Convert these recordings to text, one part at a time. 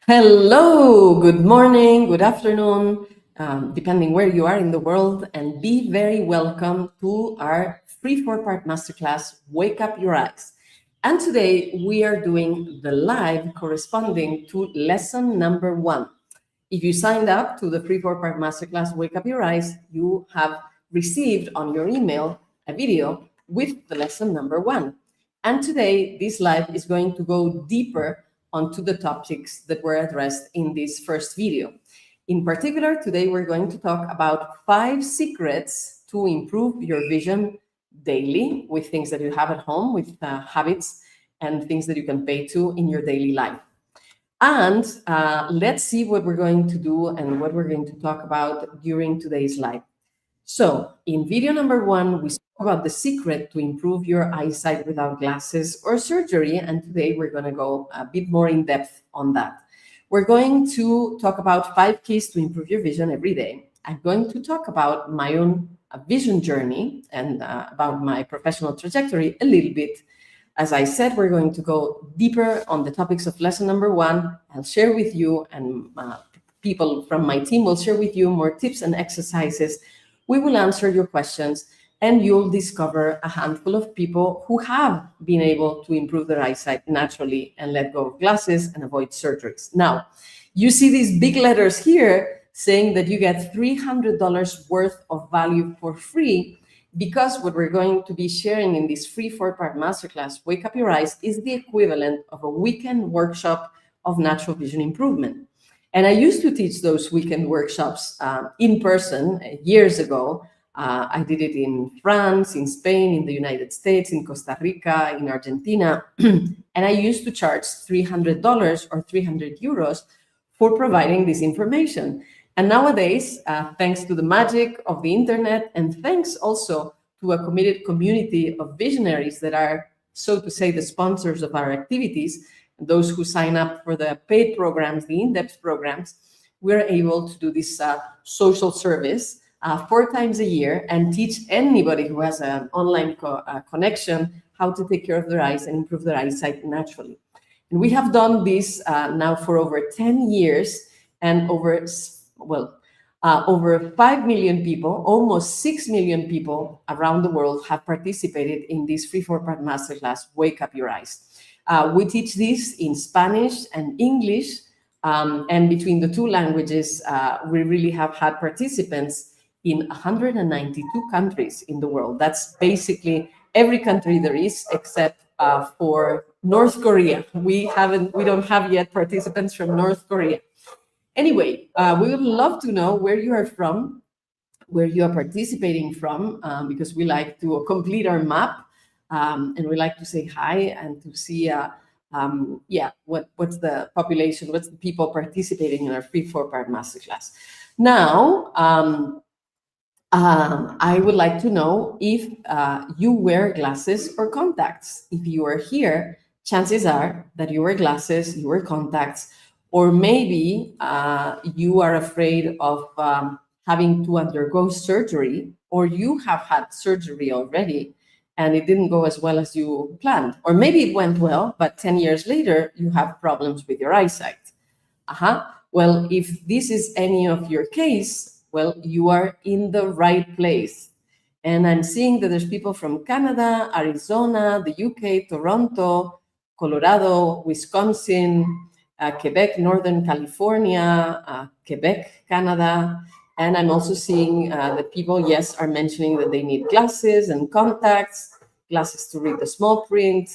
Hello, good morning, good afternoon, depending where you are in the world, and be very welcome to our free four-part masterclass, Wake Up Your Eyes. And today we are doing the live corresponding to lesson number 1. If you signed up to the free four-part masterclass, Wake Up Your Eyes, you have received on your email a video with the lesson number 1. And today, this live is going to go deeper onto the topics that were addressed in this first video. In particular, today we're going to talk about 5 secrets to improve your vision daily with things that you have at home, with habits and things that you can pay to in your daily life. And let's see what we're going to do and what we're going to talk about during today's live. So in video number 1, we spoke about the secret to improve your eyesight without glasses or surgery. And today we're going to go a bit more in depth on that. We're going to talk about 5 keys to improve your vision every day. I'm going to talk about my own vision journey and about my professional trajectory a little bit. As I said, we're going to go deeper on the topics of lesson number 1. I'll share with you, and people from my team will share with you more tips and exercises. We will answer your questions, and you'll discover a handful of people who have been able to improve their eyesight naturally and let go of glasses and avoid surgeries. Now, you see these big letters here saying that you get $300 worth of value for free, because what we're going to be sharing in this free 4-part masterclass, Wake Up Your Eyes, is the equivalent of a weekend workshop of natural vision improvement. And I used to teach those weekend workshops in person years ago. I did it in France, in Spain, in the United States, in Costa Rica, in Argentina. And I used to charge $300 or 300 euros for providing this information. And nowadays, thanks to the magic of the internet, and thanks also to a committed community of visionaries that are, so to say, the sponsors of our activities, those who sign up for the paid programs, the in-depth programs, we're able to do this social service 4 times a year and teach anybody who has an online connection how to take care of their eyes and improve their eyesight naturally. And we have done this now for over 10 years, and over 5 million people, almost 6 million people around the world have participated in this free 4-part masterclass, Wake Up Your Eyes. We teach this in Spanish and English, and between the 2 languages, we really have had participants in 192 countries in the world. That's basically every country there is, except for North Korea. We don't have yet participants from North Korea. Anyway, we would love to know where you are from, where you are participating from, because we like to complete our map, and we like to say hi and to see, what's the population, what's the people participating in our free 4-part masterclass. Now, I would like to know if you wear glasses or contacts. If you are here, chances are that you wear glasses, you wear contacts, or maybe you are afraid of having to undergo surgery, or you have had surgery already and it didn't go as well as you planned. Or maybe it went well, but 10 years later, you have problems with your eyesight. Well, if this is any of your case, well, you are in the right place. And I'm seeing that there's people from Canada, Arizona, the UK, Toronto, Colorado, Wisconsin, Quebec, Northern California, Quebec, Canada. And I'm also seeing that people, yes, are mentioning that they need glasses and contacts, glasses to read the small print,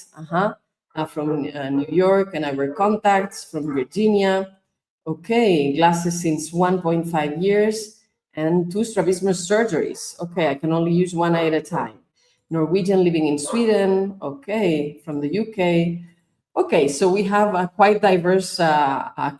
from New York, and I wear contacts from Virginia. Okay, glasses since 1.5 years and 2 strabismus surgeries. Okay, I can only use 1 eye at a time. Norwegian living in Sweden. Okay, from the UK. Okay, so we have a quite diverse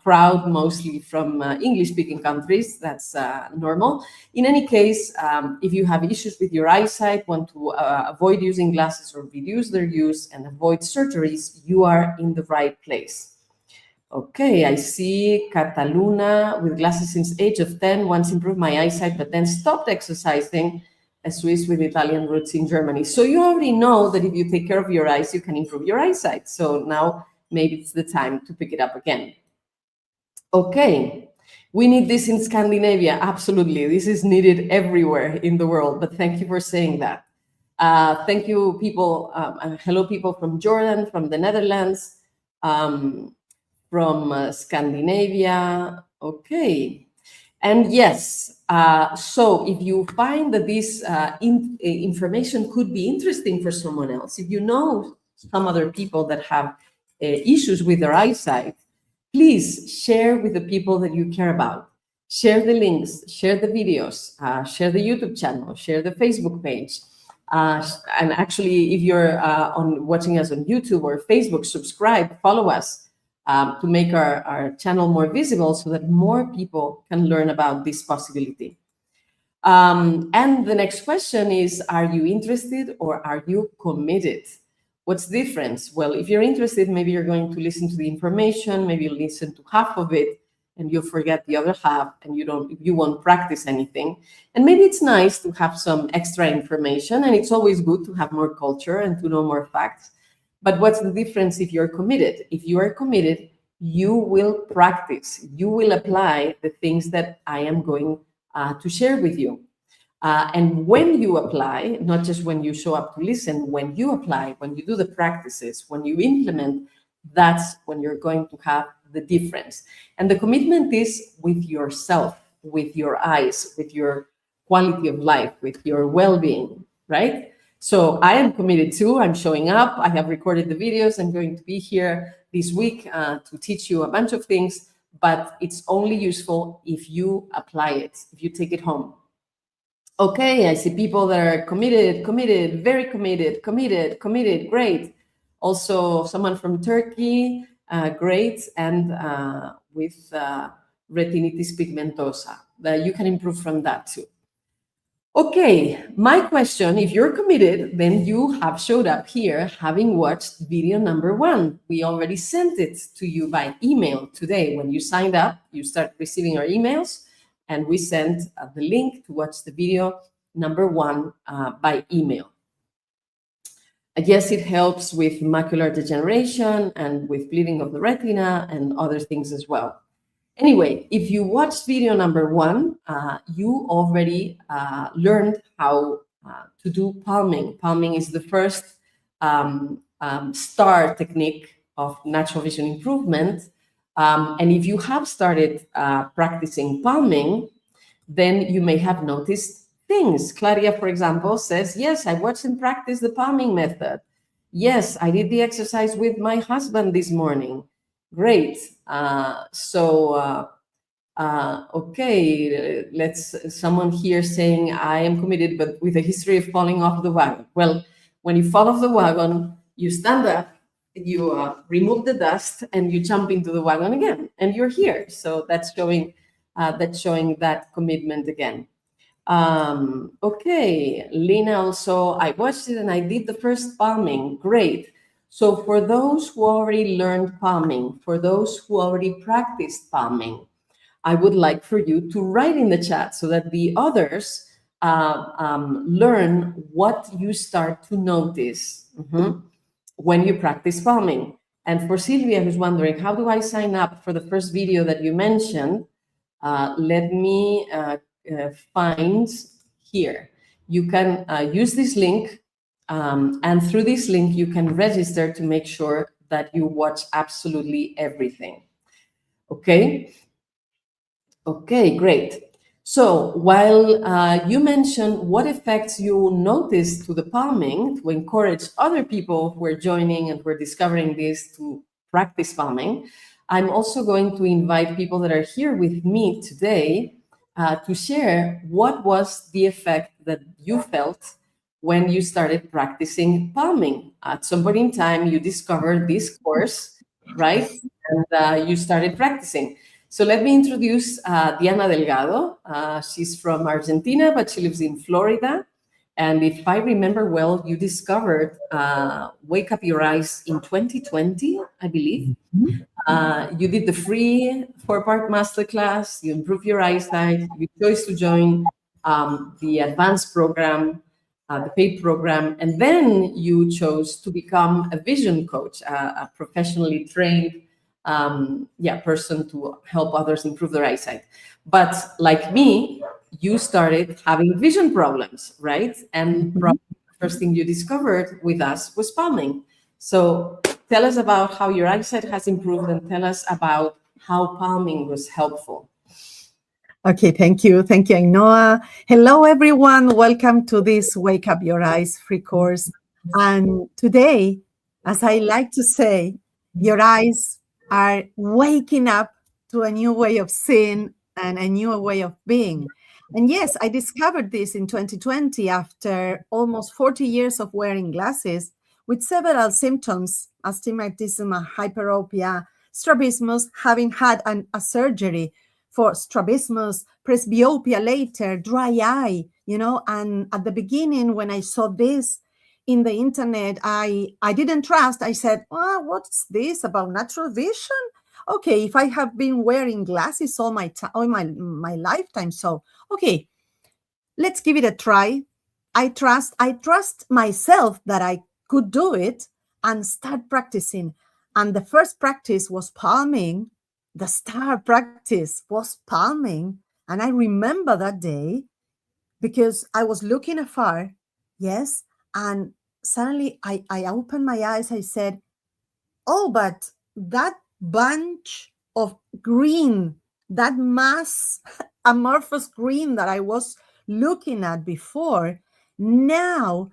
crowd, mostly from English-speaking countries. That's normal. In any case, if you have issues with your eyesight, want to avoid using glasses or reduce their use and avoid surgeries, you are in the right place. Okay, I see Cataluna with glasses since age of 10, once improved my eyesight, but then stopped exercising. A Swiss with Italian roots in Germany. So you already know that if you take care of your eyes, you can improve your eyesight. So now maybe it's the time to pick it up again. Okay, we need this in Scandinavia. Absolutely. This is needed everywhere in the world, but thank you for saying that. Thank you, people. Hello, people from Jordan, from the Netherlands, from Scandinavia. Okay. And yes, so if you find that this information could be interesting for someone else, if you know some other people that have issues with their eyesight, please share with the people that you care about. Share the links, share the videos, share the YouTube channel, share the Facebook page. And actually, if you're watching us on YouTube or Facebook, subscribe, follow us to make our channel more visible so that more people can learn about this possibility. And the next question is, are you interested or are you committed? What's the difference? Well, if you're interested, maybe you're going to listen to the information, maybe you listen to half of it and you'll forget the other half and you won't practice anything. And maybe it's nice to have some extra information, and it's always good to have more culture and to know more facts. But what's the difference if you're committed? If you are committed, you will practice, you will apply the things that I am going to share with you. And when you apply, not just when you show up to listen, when you apply, when you do the practices, when you implement, that's when you're going to have the difference. And the commitment is with yourself, with your eyes, with your quality of life, with your well-being, right? So I am committed too. I'm showing up. I have recorded the videos. I'm going to be here this week to teach you a bunch of things, but it's only useful if you apply it, if you take it home. Okay, I see people that are committed, very committed, great. Also, someone from Turkey, great, and with retinitis pigmentosa. You can improve from that too. Okay, my question, if you're committed, then you have showed up here having watched video number 1. We already sent it to you by email today. When you signed up, you start receiving our emails, and we sent the link to watch the video number 1 by email. Yes, it helps with macular degeneration and with bleeding of the retina and other things as well. Anyway, if you watched video number 1, you already learned how to do palming. Palming is the first STAR technique of natural vision improvement. And if you have started practicing palming, then you may have noticed things. Claudia, for example, says, yes, I watched and practiced the palming method. Yes, I did the exercise with my husband this morning. Great. Okay, someone here saying, I am committed, but with a history of falling off the wagon. Well, when you fall off the wagon, you stand up, you remove the dust, and you jump into the wagon again, and you're here. So that's showing that commitment again. Okay, Lena also, I watched it and I did the first palming. Great. So for those who already learned palming, for those who already practiced palming, I would like for you to write in the chat so that the others learn what you start to notice when you practice palming. And for Sylvia, who's wondering, how do I sign up for the first video that you mentioned? Let me find here. You can use this link, and through this link, you can register to make sure that you watch absolutely everything. Okay? Okay, great. So while you mentioned what effects you noticed to the palming to encourage other people who are joining and who are discovering this to practice palming, I'm also going to invite people that are here with me today to share what was the effect that you felt when you started practicing palming. At some point in time, you discovered this course, right? And you started practicing. So let me introduce Diana Delgado. She's from Argentina, but she lives in Florida. And if I remember well, you discovered Wake Up Your Eyes in 2020, I believe. You did the free 4-part masterclass, you improved your eyesight, you chose to join the advanced program, the paid program, and then you chose to become a vision coach, a professionally trained person to help others improve their eyesight. But like me, you started having vision problems, right? And probably the first thing you discovered with us was palming. So tell us about how your eyesight has improved, and tell us about how palming was helpful. Okay, thank you. Thank you, Ainhoa. Hello, everyone. Welcome to this Wake Up Your Eyes free course. And today, as I like to say, your eyes are waking up to a new way of seeing and a new way of being. And yes, I discovered this in 2020 after almost 40 years of wearing glasses with several symptoms: astigmatism, hyperopia, strabismus, having had a surgery for strabismus, presbyopia later, dry eye, and at the beginning when I saw this in the internet, I didn't trust. I said, what's this about natural vision? Okay, if I have been wearing glasses all my lifetime, so okay, let's give it a try. I trust myself that I could do it and start practicing. And the first practice was palming. The star practice was palming. And I remember that day because I was looking afar, yes, and suddenly I opened my eyes. I said, oh, but that bunch of green, that mass amorphous green that I was looking at before, now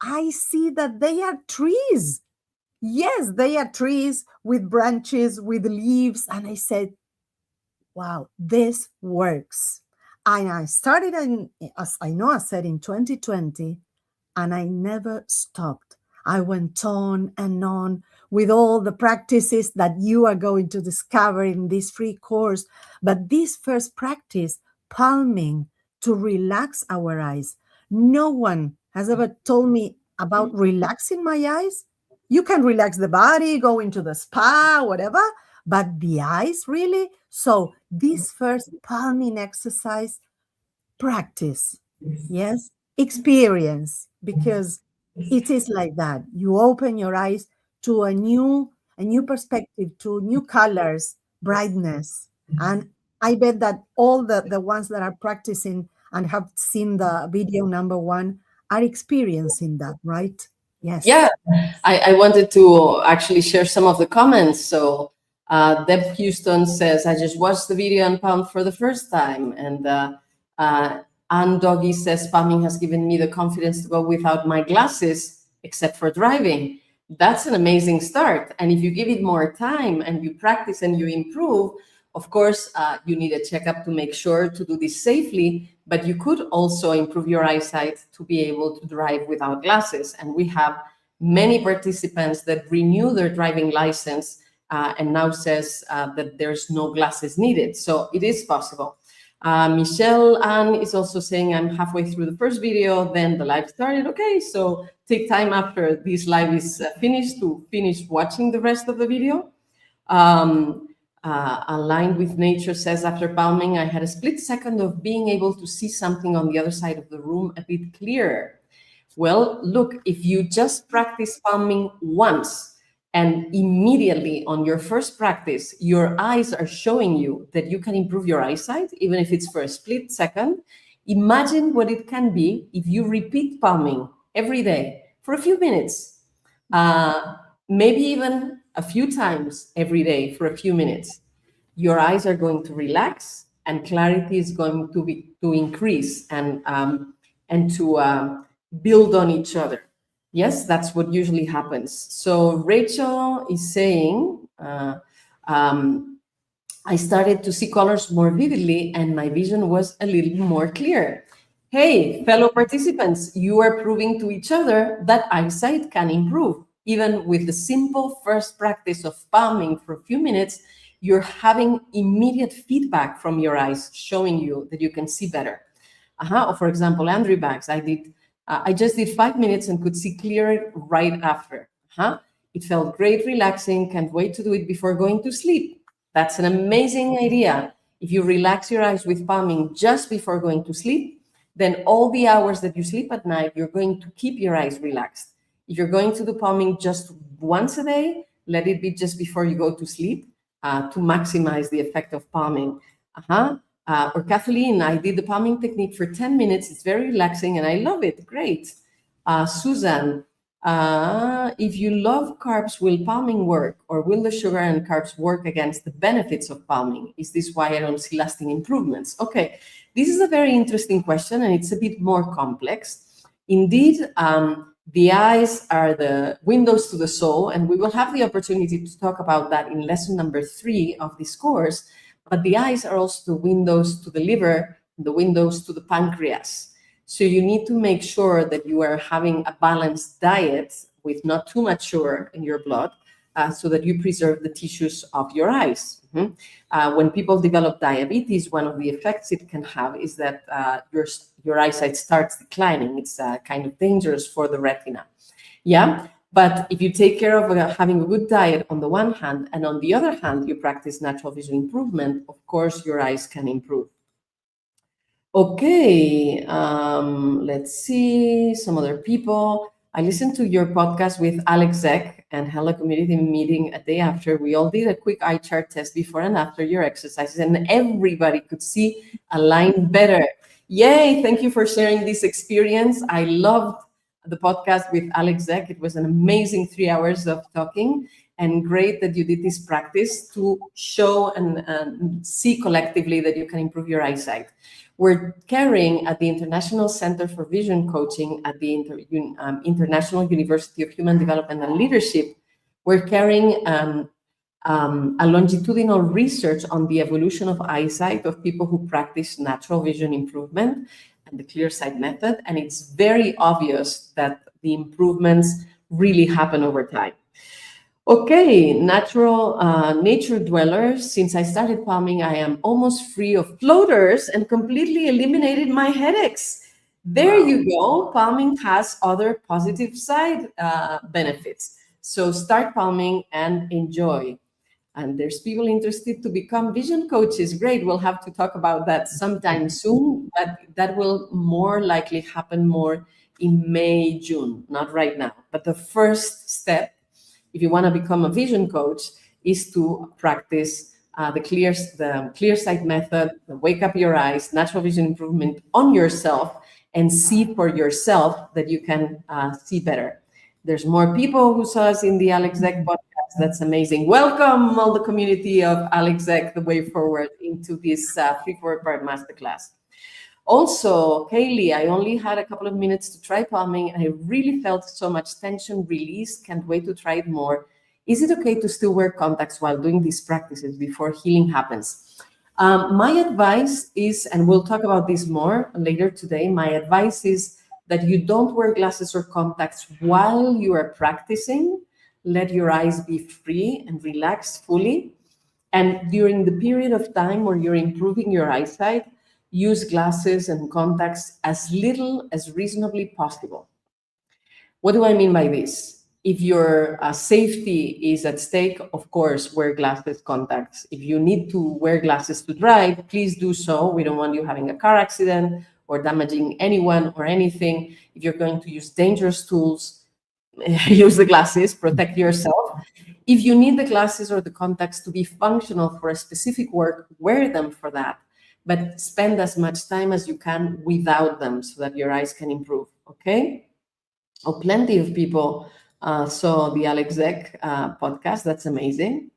I see that they are trees. Yes, they are trees with branches, with leaves. And I said, wow, this works. And I started, as Ainhoa said, in 2020, and I never stopped. I went on and on with all the practices that you are going to discover in this free course. But this first practice, palming, to relax our eyes. No one has ever told me about relaxing my eyes. You can relax the body, go into the spa, whatever, but the eyes, really? So this first palming exercise, practice, yes, experience, because it is like that. You open your eyes to a new perspective, to new colors, brightness. And I bet that all the ones that are practicing and have seen the video number 1 are experiencing that, right? Yes. Yeah, I wanted to actually share some of the comments. So Deb Houston says, I just watched the video and palmed for the first time. And Anne Doggy says, palming has given me the confidence to go without my glasses, except for driving. That's an amazing start. And if you give it more time and you practice and you improve, of course, you need a checkup to make sure to do this safely, but you could also improve your eyesight to be able to drive without glasses. And we have many participants that renew their driving license and now says that there's no glasses needed. So it is possible. Michelle Ann is also saying, I'm halfway through the first video, then the live started. Okay, so take time after this live is finished to finish watching the rest of the video. Aligned with Nature says, after palming, I had a split second of being able to see something on the other side of the room a bit clearer. Well, look, if you just practice palming once and immediately on your first practice, your eyes are showing you that you can improve your eyesight, even if it's for a split second, imagine what it can be if you repeat palming every day for a few minutes, maybe even a few times every day for a few minutes. Your eyes are going to relax and clarity is going to increase and to build on each other. Yes, that's what usually happens. So Rachel is saying, I started to see colors more vividly and my vision was a little more clear. Hey, fellow participants, you are proving to each other that eyesight can improve. Even with the simple first practice of palming for a few minutes, you're having immediate feedback from your eyes showing you that you can see better. Or for example, Andrew Bags, I just did 5 minutes and could see clearer right after. It felt great, relaxing, can't wait to do it before going to sleep. That's an amazing idea. If you relax your eyes with palming just before going to sleep, then all the hours that you sleep at night, you're going to keep your eyes relaxed. If you're going to do palming just once a day, let it be just before you go to sleep to maximize the effect of palming. Or Kathleen, I did the palming technique for 10 minutes. It's very relaxing and I love it. Great. Susan, if you love carbs, will palming work, or will the sugar and carbs work against the benefits of palming? Is this why I don't see lasting improvements? Okay, this is a very interesting question and it's a bit more complex. Indeed, the eyes are the windows to the soul, and we will have the opportunity to talk about that in lesson number 3 of this course. But the eyes are also the windows to the liver, the windows to the pancreas. So you need to make sure that you are having a balanced diet with not too much sugar in your blood, so that you preserve the tissues of your eyes. When people develop diabetes, one of the effects it can have is that your eyesight starts declining. It's kind of dangerous for the retina. Yeah. But if you take care of having a good diet on the one hand, and on the other hand, you practice natural vision improvement, of course, your eyes can improve. Okay, let's see some other people. I listened to your podcast with Alex Zeck and held a community meeting a day after. We all did a quick eye chart test before and after your exercises, and everybody could see a line better. Yay, thank you for sharing this experience. I loved the podcast with Alex Zeck. It was an amazing 3 hours of talking, and great that you did this practice to show and see collectively that you can improve your eyesight. We're carrying at the International Center for Vision Coaching at the International University of Human Development and Leadership, we're carrying a longitudinal research on the evolution of eyesight of people who practice natural vision improvement and the ClearSight method. And it's very obvious that the improvements really happen over time. Okay, nature dwellers. Since I started palming, I am almost free of floaters and completely eliminated my headaches. There you go. Palming has other positive side benefits. So start palming and enjoy. And there's people interested to become vision coaches. Great. We'll have to talk about that sometime soon, but that will more likely happen more in May, June, not right now. But the first step, if you want to become a vision coach, is to practice the ClearSight method, the wake up your eyes, natural vision improvement on yourself, and see for yourself that you can see better. There's more people who saw us in the Alex Zeck podcast. That's amazing. Welcome all the community of Alex Zeck, the way forward into this 3-4-part masterclass. Also, Kaylee, I only had a couple of minutes to try palming and I really felt so much tension released. Can't wait to try it more. Is it okay to still wear contacts while doing these practices before healing happens? My advice is, and we'll talk about this more later today, my advice is that you don't wear glasses or contacts while you are practicing. Let your eyes be free and relaxed fully. And during the period of time where you're improving your eyesight, use glasses and contacts as little as reasonably possible. What do I mean by this? If your safety is at stake, of course, wear glasses, contacts. If you need to wear glasses to drive, please do so. We don't want you having a car accident or damaging anyone or anything. If you're going to use dangerous tools, use the glasses, protect yourself. If you need the glasses or the contacts to be functional for a specific work, wear them for that. But spend as much time as you can without them so that your eyes can improve, okay? Oh, plenty of people saw the Alex Zeck podcast. That's amazing.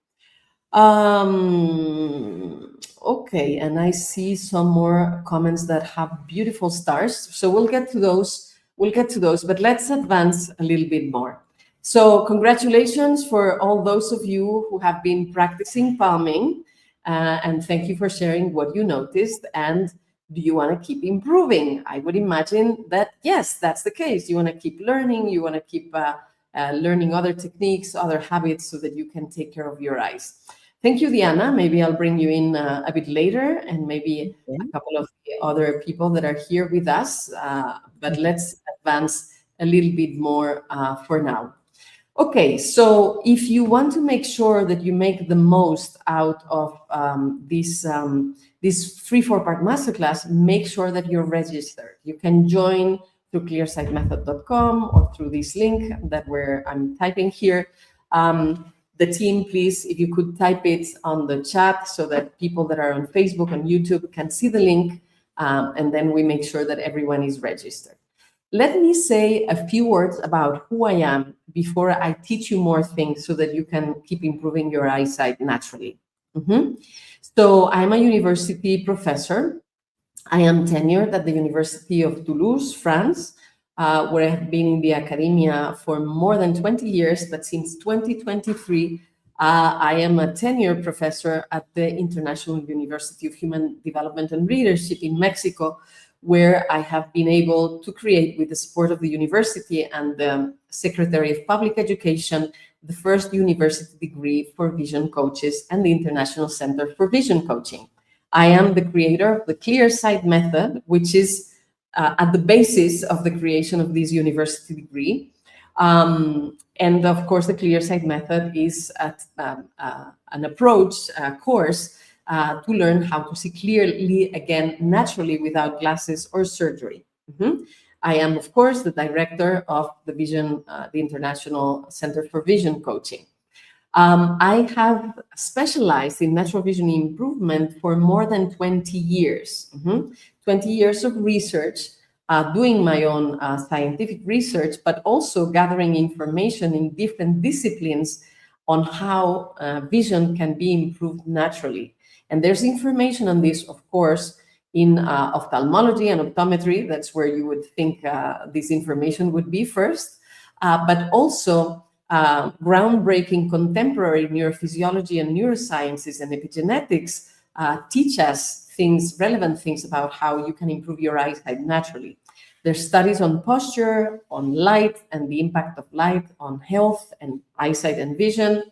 Okay, and I see some more comments that have beautiful stars. So we'll get to those. But let's advance a little bit more. So congratulations for all those of you who have been practicing palming. And thank you for sharing what you noticed. And do you want to keep improving? I would imagine that, yes, that's the case. You want to keep learning. You want to keep learning other techniques, other habits so that you can take care of your eyes. Thank you, Diana. Maybe I'll bring you in a bit later and maybe a couple of other people that are here with us. But let's advance a little bit more for now. Okay, so if you want to make sure that you make the most out of this 3-4-part masterclass, make sure that you're registered. You can join through clearsightmethod.com or through this link that I'm typing here. The team, please, if you could type it on the chat so that people that are on Facebook and YouTube can see the link, and then we make sure that everyone is registered. Let me say a few words about who I am before I teach you more things so that you can keep improving your eyesight naturally. So I'm a university professor. I am tenured at the University of Toulouse, France, where I have been in the academia for more than 20 years, but since 2023, I am a tenured professor at the International University of Human Development and Leadership in Mexico, where I have been able to create, with the support of the university and the Secretary of Public Education, the first university degree for vision coaches and the International Center for Vision Coaching. I am the creator of the ClearSight Method, which is at the basis of the creation of this university degree. And of course, the ClearSight Method is an approach course to learn how to see clearly again, naturally, without glasses or surgery. I am, of course, the director of the International Center for Vision Coaching. I have specialized in natural vision improvement for more than 20 years. 20 years of research, doing my own scientific research, but also gathering information in different disciplines on how vision can be improved naturally. And there's information on this, of course, in ophthalmology and optometry. That's where you would think this information would be first, but also groundbreaking contemporary neurophysiology and neurosciences and epigenetics teach us relevant things about how you can improve your eyesight naturally. There's studies on posture, on light, and the impact of light on health and eyesight and vision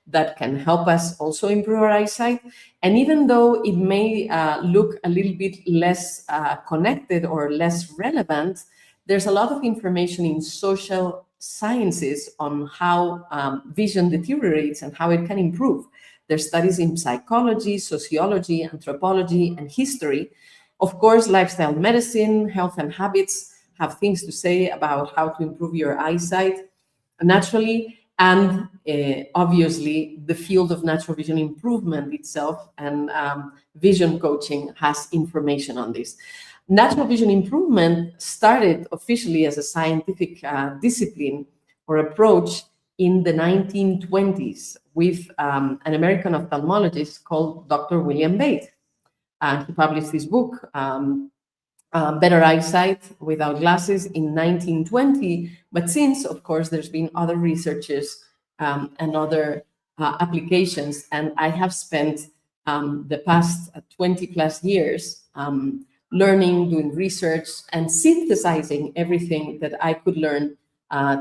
that can help us also improve our eyesight. And even though it may look a little bit less connected or less relevant, there's a lot of information in social sciences on how vision deteriorates and how it can improve. There's studies in psychology, sociology, anthropology, and history. Of course, lifestyle medicine, health and habits have things to say about how to improve your eyesight naturally. And obviously, the field of natural vision improvement itself and vision coaching has information on this. Natural vision improvement started officially as a scientific discipline or approach in the 1920s with an American ophthalmologist called Dr. William Bates. He published this book, Better Eyesight Without Glasses, in 1920. But since, of course, there's been other researchers and other applications, and I have spent the past 20 plus years learning, doing research, and synthesizing everything that I could learn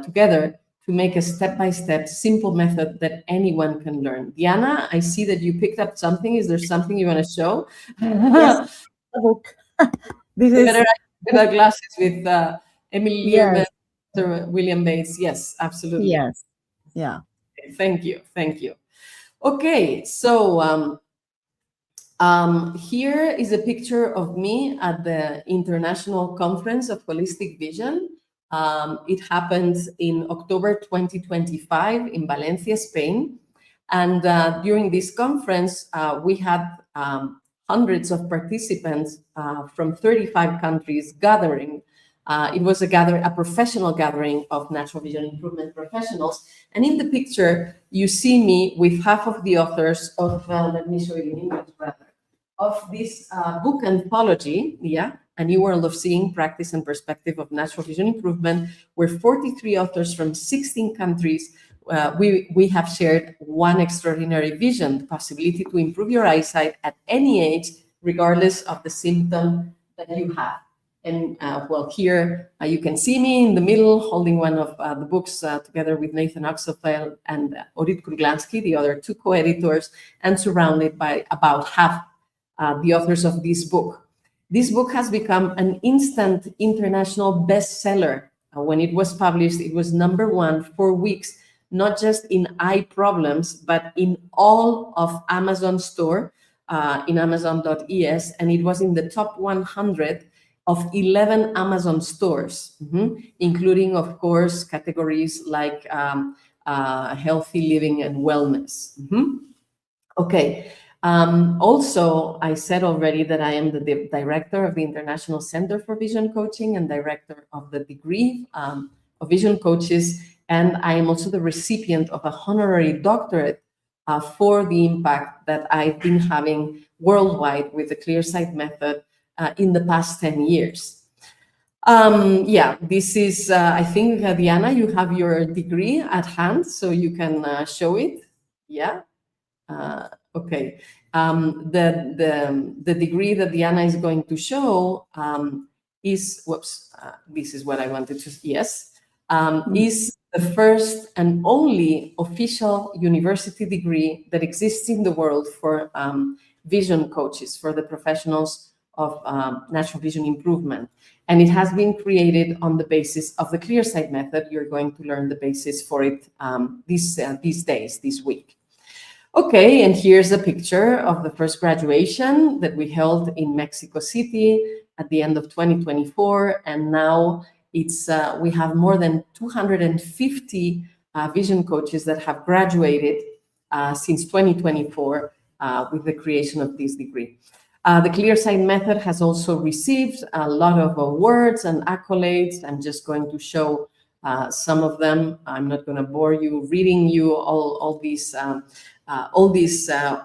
together to make a step-by-step simple method that anyone can learn. Diana, I see that you picked up something. Is there something you want to show? Yes, the book. This is Better Without Glasses with Emily yes, Learman, William Bates. Yes, absolutely. yes, yeah. Thank you. Thank you. Okay, so here is a picture of me at the International Conference of Holistic Vision. It happens in October 2025 in Valencia, Spain. And during this conference, we had hundreds of participants from 35 countries gathering. It was a professional gathering of natural vision improvement professionals. And in the picture, you see me with half of the authors of, let me show you in English rather, of this book anthology, A New World of Seeing, Practice and Perspective of Natural Vision Improvement, where 43 authors from 16 countries, we have shared one extraordinary vision, the possibility to improve your eyesight at any age, regardless of the symptom that you have. And well, here you can see me in the middle holding one of the books together with Nathan Oxelfeld and Orit Kruglansky, the other two co-editors, and surrounded by about half the authors of this book. This book has become an instant international bestseller. When it was published, it was #1 for weeks, not just in eye problems, but in all of Amazon store, in Amazon.es, and it was in the top 100 of 11 Amazon stores, including, of course, categories like healthy living and wellness. Okay. Also, I said already that I am the director of the International Center for Vision Coaching and director of the degree of vision coaches. And I am also the recipient of a honorary doctorate for the impact that I've been having worldwide with the ClearSight Method in the past 10 years. Yeah, this is, I think, Diana, you have your degree at hand, so you can show it. Yeah. Okay. The degree that Diana is going to show is, whoops, this is what I wanted to, yes, is the first and only official university degree that exists in the world for vision coaches, for the professionals of natural vision improvement. And it has been created on the basis of the ClearSight Method. You're going to learn the basis for it these days, this week. Okay, and here's a picture of the first graduation that we held in Mexico City at the end of 2024. And now it's we have more than 250 vision coaches that have graduated since 2024 with the creation of this degree. The ClearSight Method has also received a lot of awards and accolades. I'm just going to show some of them. I'm not going to bore you reading you all these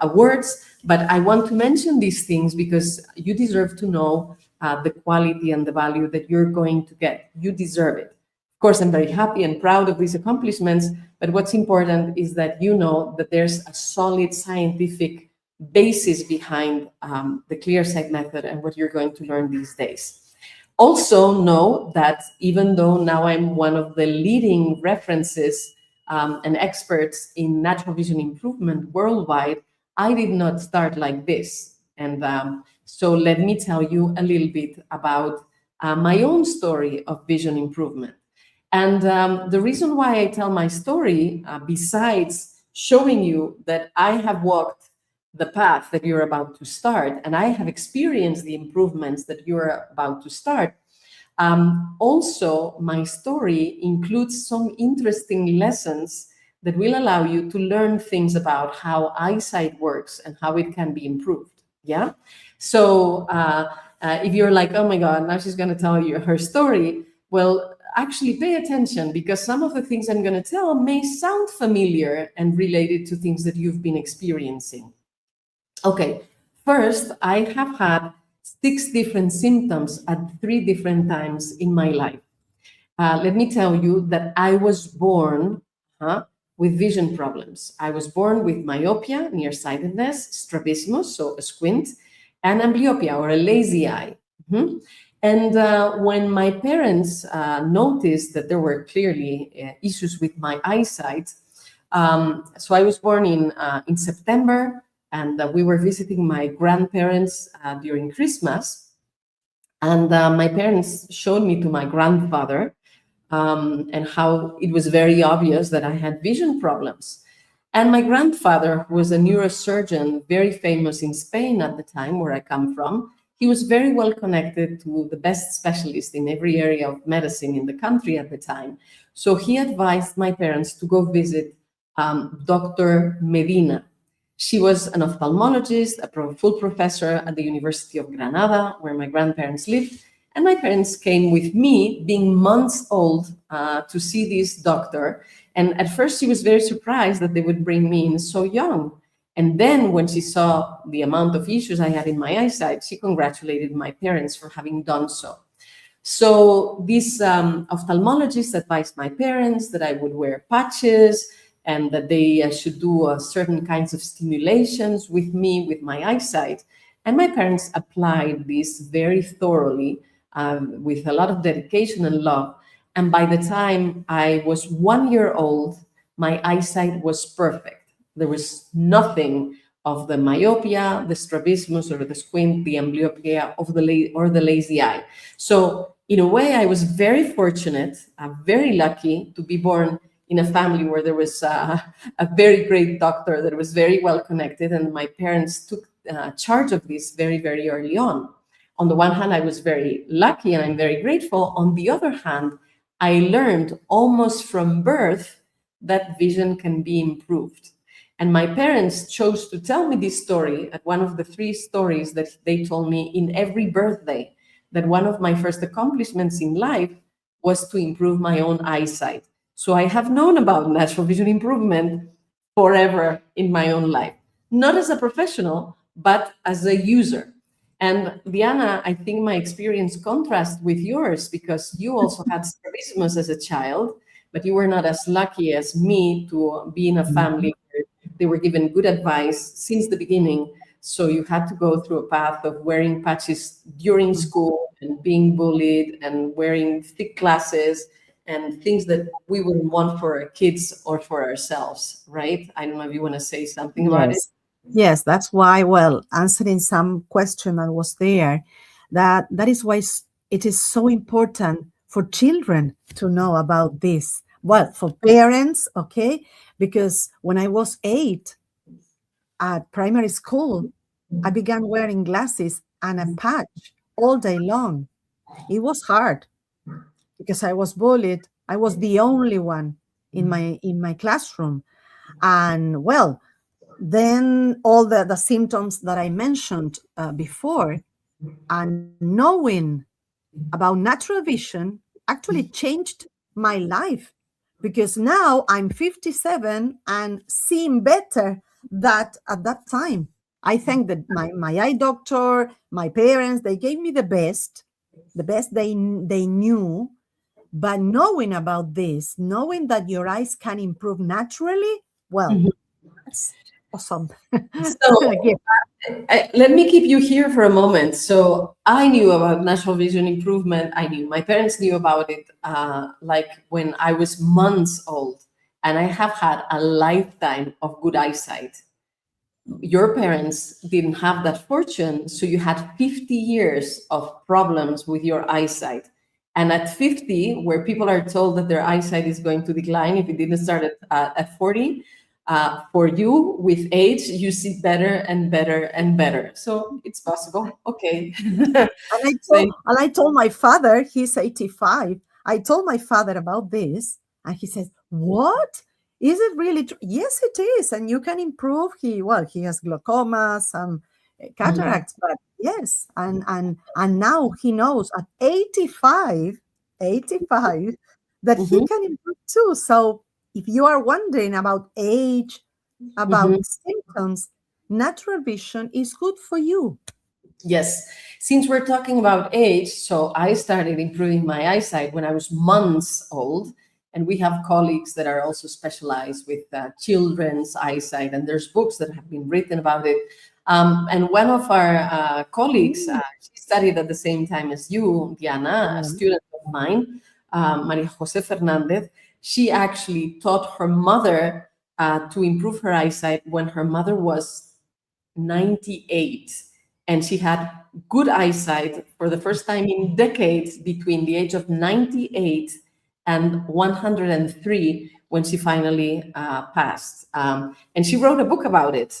awards, but I want to mention these things because you deserve to know the quality and the value that you're going to get. You deserve it. Of course, I'm very happy and proud of these accomplishments, but what's important is that you know that there's a solid scientific basis behind the ClearSight Method and what you're going to learn these days. Also know that even though now I'm one of the leading references and experts in natural vision improvement worldwide, I did not start like this. And so let me tell you a little bit about my own story of vision improvement. And the reason why I tell my story, besides showing you that I have walked the path that you're about to start, and I have experienced the improvements that you're about to start, also my story includes some interesting lessons that will allow you to learn things about how eyesight works and how it can be improved. Yeah. So if you're like, oh my God, now she's going to tell you her story, well, actually pay attention, because some of the things I'm going to tell may sound familiar and related to things that you've been experiencing. Okay, first, I have had 6 different symptoms at 3 different times in my life. Let me tell you that I was born with vision problems. I was born with myopia, nearsightedness, strabismus, so a squint, and amblyopia, or a lazy eye. And when my parents noticed that there were clearly issues with my eyesight, so I was born in September, and we were visiting my grandparents during Christmas. And my parents showed me to my grandfather and how it was very obvious that I had vision problems. And my grandfather was a neurosurgeon, very famous in Spain at the time where I come from. He was very well connected to the best specialists in every area of medicine in the country at the time. So he advised my parents to go visit Dr. Medina. She was an ophthalmologist, a full professor at the University of Granada, where my grandparents lived. And my parents came with me, being months old, to see this doctor. And at first, she was very surprised that they would bring me in so young. And then when she saw the amount of issues I had in my eyesight, she congratulated my parents for having done so. So this ophthalmologist advised my parents that I would wear patches and that they should do certain kinds of stimulations with me, with my eyesight. And my parents applied this very thoroughly with a lot of dedication and love. And by the time I was 1 year old, my eyesight was perfect. There was nothing of the myopia, the strabismus, or the squint, the amblyopia, or the lazy eye. So in a way, I was very fortunate, very lucky to be born in a family where there was a very great doctor that was very well connected, and my parents took charge of this very, very early on. On the one hand, I was very lucky and I'm very grateful. On the other hand, I learned almost from birth that vision can be improved. And my parents chose to tell me this story at one of the 3 stories that they told me in every birthday, that one of my first accomplishments in life was to improve my own eyesight. So I have known about natural vision improvement forever in my own life, not as a professional, but as a user. And Diana, I think my experience contrasts with yours, because you also had strabismus as a child, but you were not as lucky as me to be in a family where they were given good advice since the beginning. So you had to go through a path of wearing patches during school and being bullied and wearing thick glasses and things that we wouldn't want for our kids or for ourselves, right? I don't know if you want to say something about it. Yes, that's why, well, answering some question that was there, that is why it is so important for children to know about this. Well, for parents, okay, because when I was 8 at primary school, I began wearing glasses and a patch all day long. It was hard because I was bullied. I was the only one in my classroom. And well, then all the symptoms that I mentioned before, and knowing about natural vision actually changed my life, because now I'm 57 and seeing better than at that time. I thank that my eye doctor, my parents, they gave me the best they knew. But knowing about this, knowing that your eyes can improve naturally, well, that's awesome. So let me keep you here for a moment. So I knew about natural vision improvement. My parents knew about it like when I was months old, and I have had a lifetime of good eyesight. Your parents didn't have that fortune, so you had 50 years of problems with your eyesight. And at 50, where people are told that their eyesight is going to decline if it didn't start at 40, for you, with age, you see better and better and better. So it's possible. Okay. And I told my father, he's 85. I told my father about this, and he says, "What? Is it really true?" Yes, it is, and you can improve. He has glaucoma, some cataracts, but yes, and now he knows at 85, that he can improve too. So if you are wondering about age, about symptoms, natural vision is good for you. Yes. Since we're talking about age, so I started improving my eyesight when I was months old. And we have colleagues that are also specialized with children's eyesight, and there's books that have been written about it. And one of our colleagues, she studied at the same time as you, Diana, a student of mine, Maria Jose Fernandez. She actually taught her mother to improve her eyesight when her mother was 98. And she had good eyesight for the first time in decades between the age of 98 and 103 when she finally passed. And she wrote a book about it.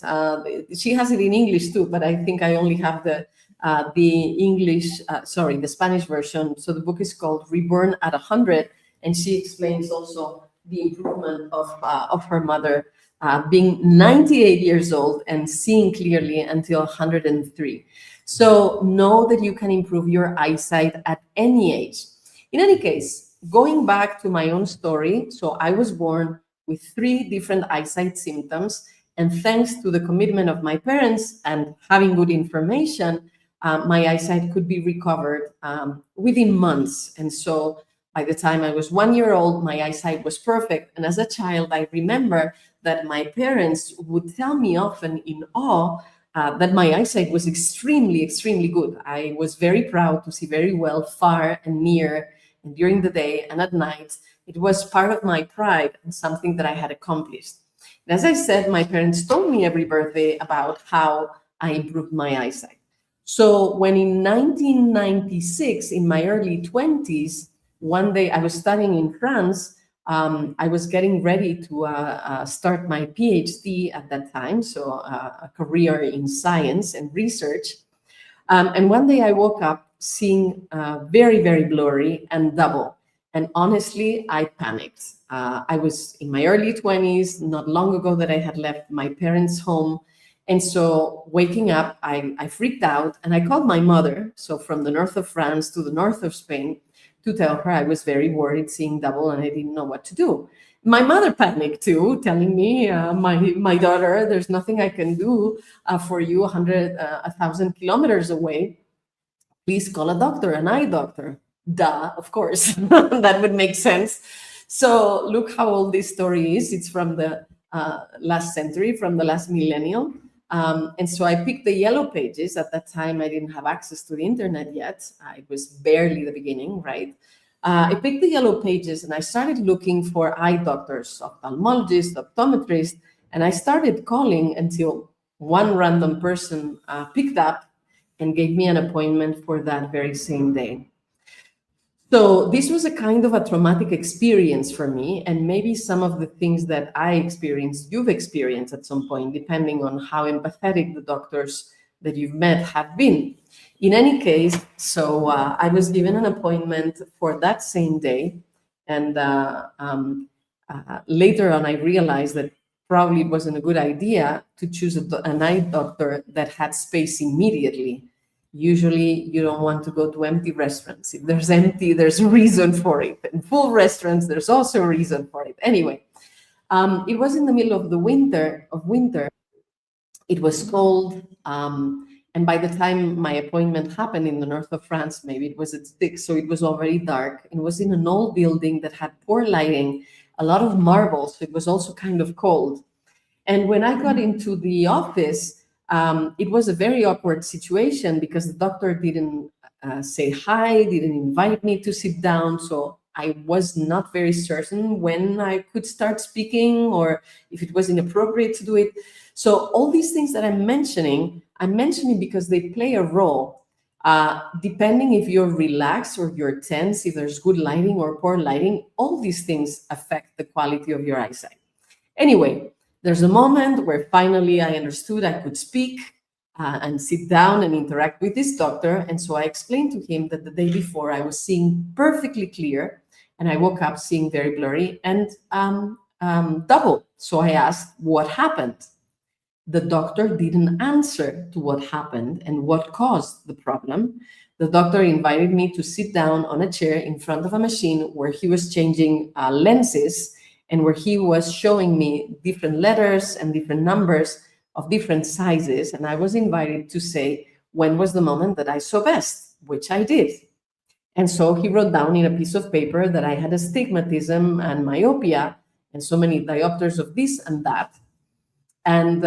She has it in English too, but I think I only have the Spanish version. So the book is called Reborn at 100, and she explains also the improvement of her mother being 98 years old and seeing clearly until 103. So know that you can improve your eyesight at any age. In any case, going back to my own story, so I was born with 3 different eyesight symptoms, and thanks to the commitment of my parents and having good information, my eyesight could be recovered within months. And so by the time I was 1 year old, my eyesight was perfect. And as a child, I remember that my parents would tell me often in awe that my eyesight was extremely, extremely good. I was very proud to see very well far and near, and during the day and at night. It was part of my pride and something that I had accomplished. And as I said, my parents told me every birthday about how I improved my eyesight. So when in 1996, in my early 20s, one day I was studying in France. I was getting ready to start my PhD at that time, so a career in science and research. And one day I woke up seeing very, very blurry and double. And honestly, I panicked. I was in my early 20s, not long ago that I had left my parents' home. And so waking up, I freaked out and I called my mother, so from the north of France to the north of Spain, to tell her I was very worried, seeing double, and I didn't know what to do. My mother panicked too, telling me, my daughter, there's nothing I can do for you 1,000 kilometers away. Please call a doctor, an eye doctor. Duh, of course, that would make sense. So look how old this story is. It's from the last century, from the last millennium. And so I picked the yellow pages. At that time, I didn't have access to the internet yet. It was barely the beginning, right? I picked the yellow pages and I started looking for eye doctors, ophthalmologists, optometrists, and I started calling until one random person picked up and gave me an appointment for that very same day. So this was a kind of a traumatic experience for me, and maybe some of the things that I experienced, you've experienced at some point, depending on how empathetic the doctors that you've met have been. In any case, so I was given an appointment for that same day, and later on I realized that probably it wasn't a good idea to choose an eye doctor that had space immediately. Usually you don't want to go to empty restaurants. If there's empty, there's a reason for it. In full restaurants, there's also a reason for it. Anyway, it was in the middle of the winter. It was cold. And by the time my appointment happened in the north of France, maybe it was at 6, so it was already dark. It was in an old building that had poor lighting, a lot of marble, so it was also kind of cold. And when I got into the office, it was a very awkward situation because the doctor didn't say hi, didn't invite me to sit down. So I was not very certain when I could start speaking or if it was inappropriate to do it. So all these things that I'm mentioning because they play a role. Depending if you're relaxed or you're tense, if there's good lighting or poor lighting, all these things affect the quality of your eyesight. Anyway, there's a moment where finally I understood I could speak and sit down and interact with this doctor. And so I explained to him that the day before I was seeing perfectly clear and I woke up seeing very blurry and double. So I asked what happened. The doctor didn't answer to what happened and what caused the problem. The doctor invited me to sit down on a chair in front of a machine where he was changing lenses and where he was showing me different letters and different numbers of different sizes. And I was invited to say when was the moment that I saw best, which I did. And so he wrote down in a piece of paper that I had astigmatism and myopia and so many diopters of this and that. And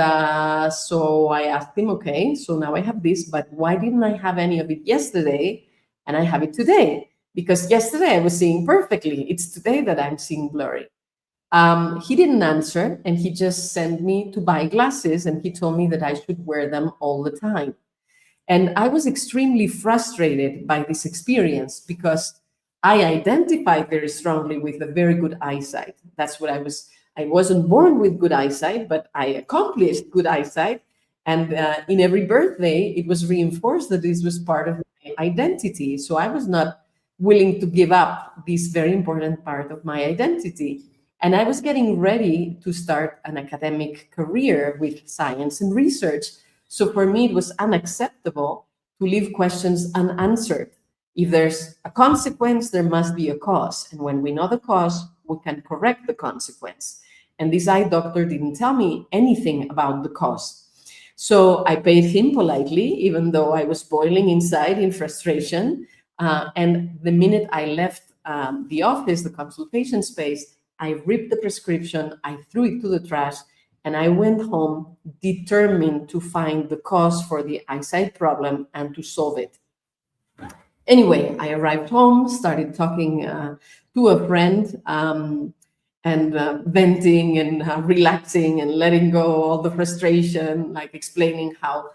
so I asked him, okay, so now I have this, but why didn't I have any of it yesterday and I have it today? Because yesterday I was seeing perfectly. It's today that I'm seeing blurry. He didn't answer, and he just sent me to buy glasses, and he told me that I should wear them all the time. And I was extremely frustrated by this experience because I identified very strongly with a very good eyesight. That's what I wasn't born with good eyesight, but I accomplished good eyesight. And in every birthday, it was reinforced that this was part of my identity. So I was not willing to give up this very important part of my identity. And I was getting ready to start an academic career with science and research. So for me, it was unacceptable to leave questions unanswered. If there's a consequence, there must be a cause. And when we know the cause, we can correct the consequence. And this eye doctor didn't tell me anything about the cause. So I paid him politely, even though I was boiling inside in frustration. And the minute I left the office, the consultation space, I ripped the prescription, I threw it to the trash, and I went home determined to find the cause for the eyesight problem and to solve it. Anyway, I arrived home, started talking to a friend and venting and relaxing and letting go all the frustration, like explaining how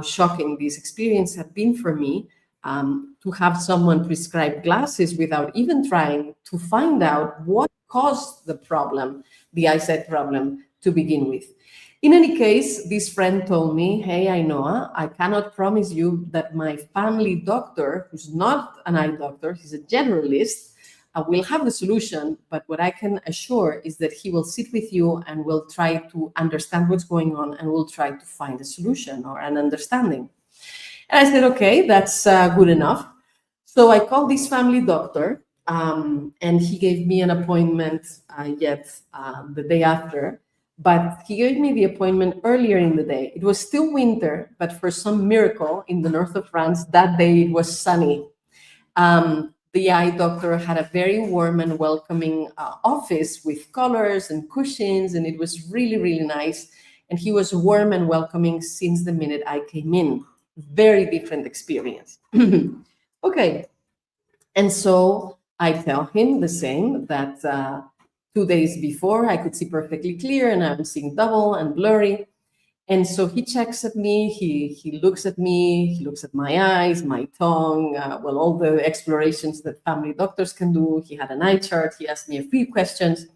shocking this experience had been for me. To have someone prescribe glasses without even trying to find out what caused the problem, the eyesight problem, to begin with. In any case, this friend told me, hey, Ainhoa, I cannot promise you that my family doctor, who's not an eye doctor, he's a generalist, we'll have the solution, but what I can assure is that he will sit with you and will try to understand what's going on and will try to find a solution or an understanding. And I said, okay, that's good enough. So I called this family doctor, and he gave me an appointment the day after. But he gave me the appointment earlier in the day. It was still winter, but for some miracle in the north of France, that day it was sunny. The eye doctor had a very warm and welcoming office with colors and cushions, and it was really, really nice. And he was warm and welcoming since the minute I came in. Very different experience. Okay. And so I tell him the same, that 2 days before I could see perfectly clear and I'm seeing double and blurry. And so he checks at me, he looks at me, he looks at my eyes, my tongue, all the explorations that family doctors can do. He had an eye chart, he asked me a few questions.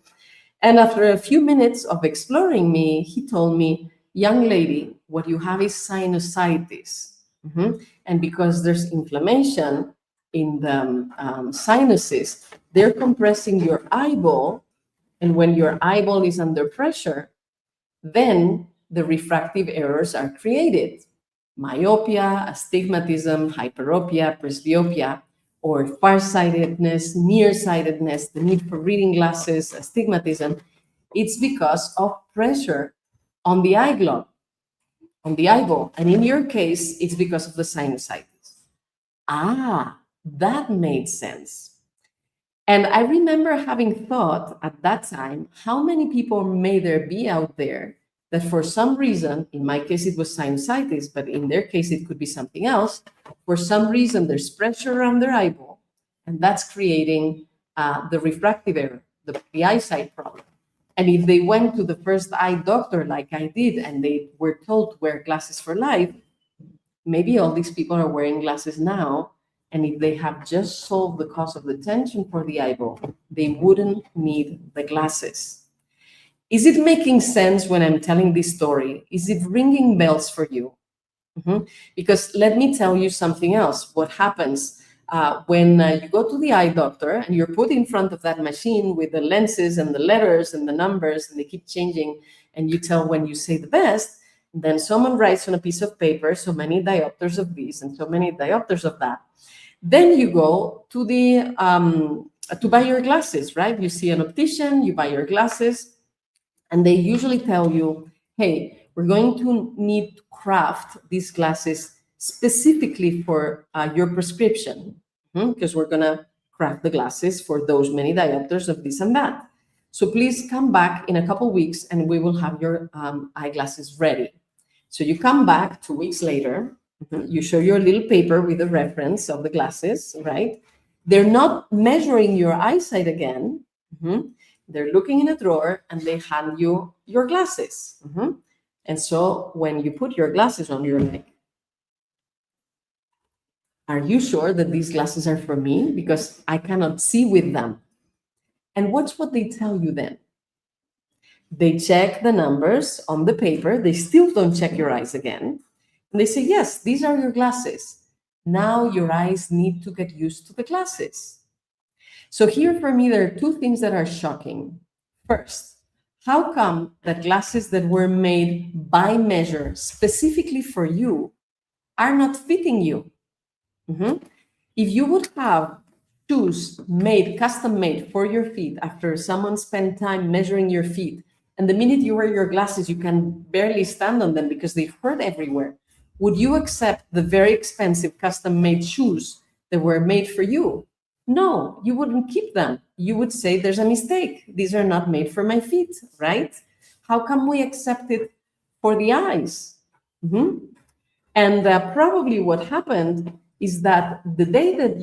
And after a few minutes of exploring me, he told me, young lady, what you have is sinusitis. And because there's inflammation in the sinuses, they're compressing your eyeball. And when your eyeball is under pressure, then the refractive errors are created. Myopia, astigmatism, hyperopia, presbyopia, or farsightedness, nearsightedness, the need for reading glasses, astigmatism. It's because of pressure on the eye glove, on the eyeball. And in your case, it's because of the sinusitis. Ah, that made sense. And I remember having thought at that time, how many people may there be out there that for some reason, in my case, it was sinusitis, but in their case, it could be something else. For some reason, there's pressure around their eyeball, and that's creating the refractive error, the eyesight problem. And if they went to the first eye doctor like I did, and they were told to wear glasses for life, maybe all these people are wearing glasses now. And if they have just solved the cause of the tension for the eyeball, they wouldn't need the glasses. Is it making sense when I'm telling this story? Is it ringing bells for you? Because let me tell you something else. What happens when you go to the eye doctor and you're put in front of that machine with the lenses and the letters and the numbers, and they keep changing, and you tell when you say the best, then someone writes on a piece of paper, so many diopters of this and so many diopters of that. Then you go to the to buy your glasses, right? You see an optician, you buy your glasses, and they usually tell you, hey, we're going to need to craft these glasses specifically for your prescription, because we're going to craft the glasses for those many diopters of this and that. So please come back in a couple of weeks and we will have your eyeglasses ready. So you come back 2 weeks later, you show your little paper with the reference of the glasses, right? They're not measuring your eyesight again. They're looking in a drawer and they hand you your glasses. And so when you put your glasses on, you're like, are you sure that these glasses are for me? Because I cannot see with them. And what's what they tell you then? They check the numbers on the paper. They still don't check your eyes again. And they say, yes, these are your glasses. Now your eyes need to get used to the glasses. So here for me, there are two things that are shocking. First, how come that glasses that were made by measure specifically for you are not fitting you? If you would have shoes made, custom made for your feet after someone spent time measuring your feet, and the minute you wear your glasses, you can barely stand on them because they hurt everywhere, would you accept the very expensive custom made shoes that were made for you? No, you wouldn't keep them. You would say there's a mistake. These are not made for my feet, right? How come we accept it for the eyes? And probably what happened is that the day that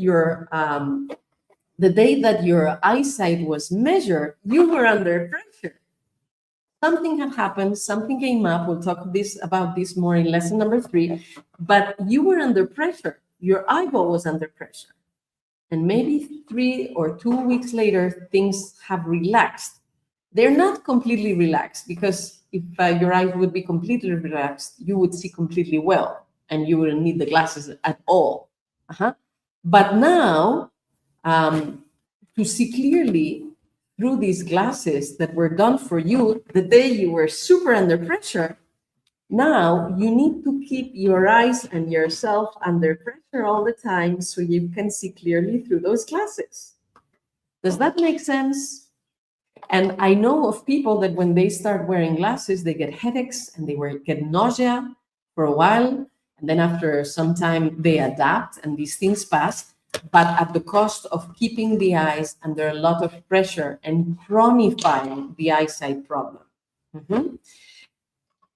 your eyesight was measured, you were under pressure. Something had happened, something came up. We'll talk about this more in lesson number 3, but you were under pressure. Your eyeball was under pressure. And maybe 3 or 2 weeks later, things have relaxed. They're not completely relaxed, because if your eyes would be completely relaxed, you would see completely well and you wouldn't need the glasses at all. But now, to see clearly through these glasses that were done for you the day you were super under pressure. Now you need to keep your eyes and yourself under pressure all the time so you can see clearly through those glasses. Does that make sense? And I know of people that when they start wearing glasses, they get headaches and they get nausea for a while. And then after some time, they adapt and these things pass, but at the cost of keeping the eyes under a lot of pressure and chronifying the eyesight problem.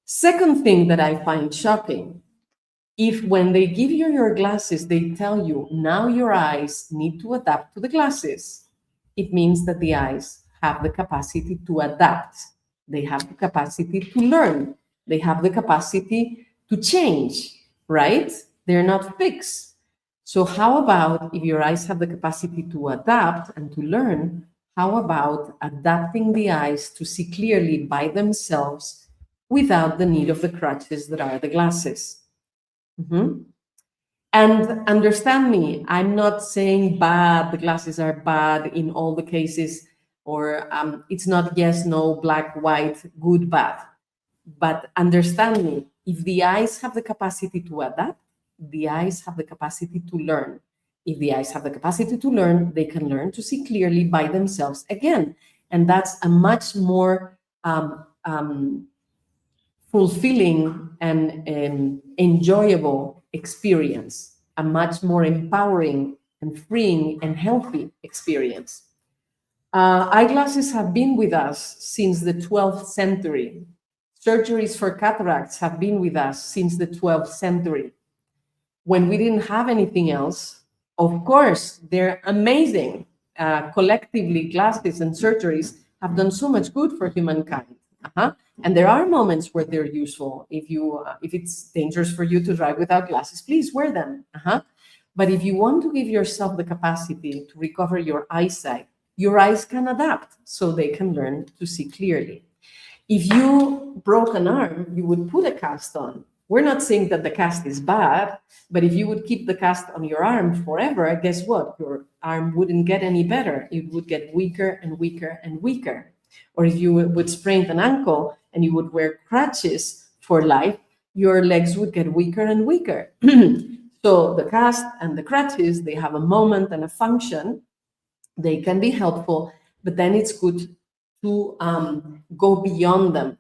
Second thing that I find shocking, if when they give you your glasses, they tell you now your eyes need to adapt to the glasses, it means that the eyes have the capacity to adapt. They have the capacity to learn. They have the capacity to change, right? They're not fixed. So how about if your eyes have the capacity to adapt and to learn, how about adapting the eyes to see clearly by themselves without the need of the crutches that are the glasses? And understand me, I'm not saying bad, the glasses are bad in all the cases, or it's not yes, no, black, white, good, bad. But understand me, if the eyes have the capacity to adapt, the eyes have the capacity to learn. If the eyes have the capacity to learn, they can learn to see clearly by themselves again. And that's a much more fulfilling and enjoyable experience, a much more empowering and freeing and healthy experience. Eyeglasses have been with us since the 12th century. Surgeries for cataracts have been with us since the 12th century. When we didn't have anything else, of course, they're amazing. Collectively, glasses and surgeries have done so much good for humankind. And there are moments where they're useful. If it's dangerous for you to drive without glasses, please wear them. But if you want to give yourself the capacity to recover your eyesight, your eyes can adapt so they can learn to see clearly. If you broke an arm, you would put a cast on. We're not saying that the cast is bad, but if you would keep the cast on your arm forever, guess what? Your arm wouldn't get any better. It would get weaker and weaker and weaker. Or if you would sprain an ankle and you would wear crutches for life, your legs would get weaker and weaker. So the cast and the crutches, they have a moment and a function. They can be helpful, but then it's good to go beyond them,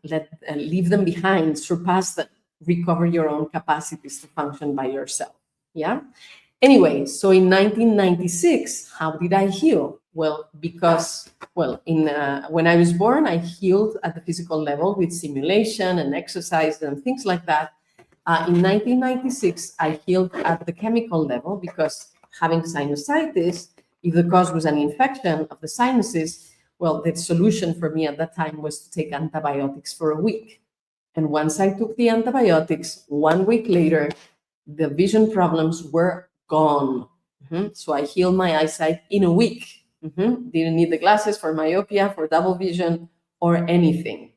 leave them behind, surpass them, recover your own capacities to function by yourself. Yeah. Anyway, so in 1996, how did I heal? Well, because, when I was born, I healed at the physical level with stimulation and exercise and things like that. In 1996, I healed at the chemical level because having sinusitis, if the cause was an infection of the sinuses, well, the solution for me at that time was to take antibiotics for a week. And once I took the antibiotics, 1 week later, the vision problems were gone. So I healed my eyesight in a week. Didn't need the glasses for myopia, for double vision, or anything.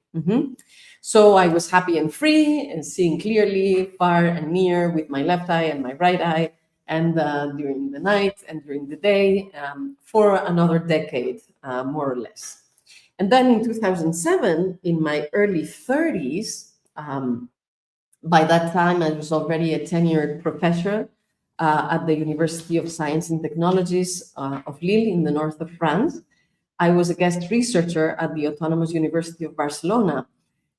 So I was happy and free and seeing clearly, far and near with my left eye and my right eye, and during the night and during the day for another decade, more or less. And then in 2007, in my early 30s, by that time, I was already a tenured professor at the University of Science and Technologies of Lille in the north of France. I was a guest researcher at the Autonomous University of Barcelona,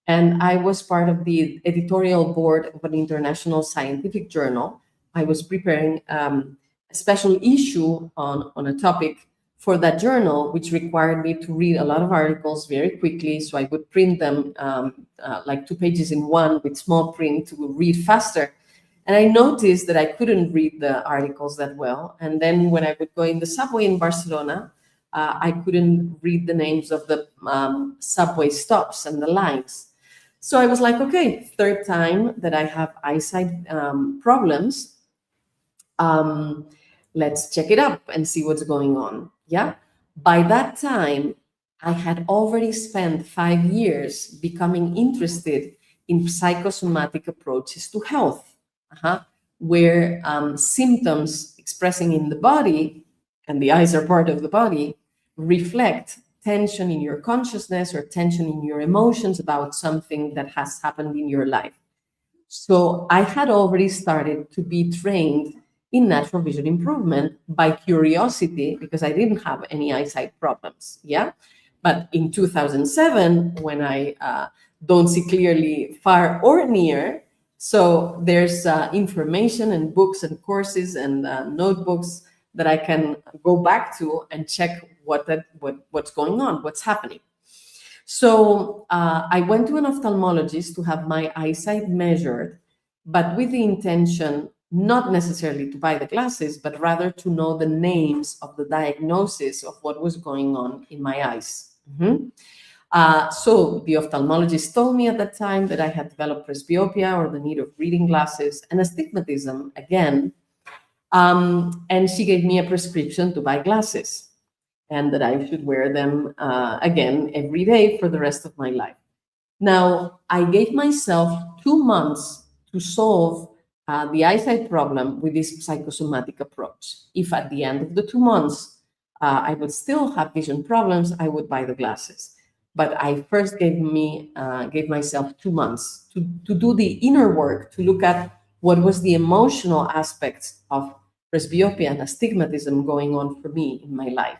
and I was part of the editorial board of an international scientific journal. I was preparing a special issue on a topic for that journal, which required me to read a lot of articles very quickly. So I would print them like 2 pages in one with small print to read faster. And I noticed that I couldn't read the articles that well. And then when I would go in the subway in Barcelona, I couldn't read the names of the subway stops and the lines. So I was like, okay, third time that I have eyesight problems. Let's check it up and see what's going on. Yeah. By that time, I had already spent 5 years becoming interested in psychosomatic approaches to health, where symptoms expressing in the body, and the eyes are part of the body, reflect tension in your consciousness or tension in your emotions about something that has happened in your life. So I had already started to be trained in natural vision improvement by curiosity because I didn't have any eyesight problems. Yeah. But in 2007, when I don't see clearly far or near, so there's information and books and courses and notebooks that I can go back to and check what's going on, what's happening. So I went to an ophthalmologist to have my eyesight measured, but with the intention not necessarily to buy the glasses, but rather to know the names of the diagnosis of what was going on in my eyes. So the ophthalmologist told me at that time that I had developed presbyopia, or the need of reading glasses, and astigmatism again. And she gave me a prescription to buy glasses, and that I should wear them again every day for the rest of my life. Now, I gave myself 2 months to solve the eyesight problem with this psychosomatic approach. If at the end of the 2 months I would still have vision problems, I would buy the glasses. But I first gave myself 2 months to do the inner work, to look at what was the emotional aspects of presbyopia and astigmatism going on for me in my life.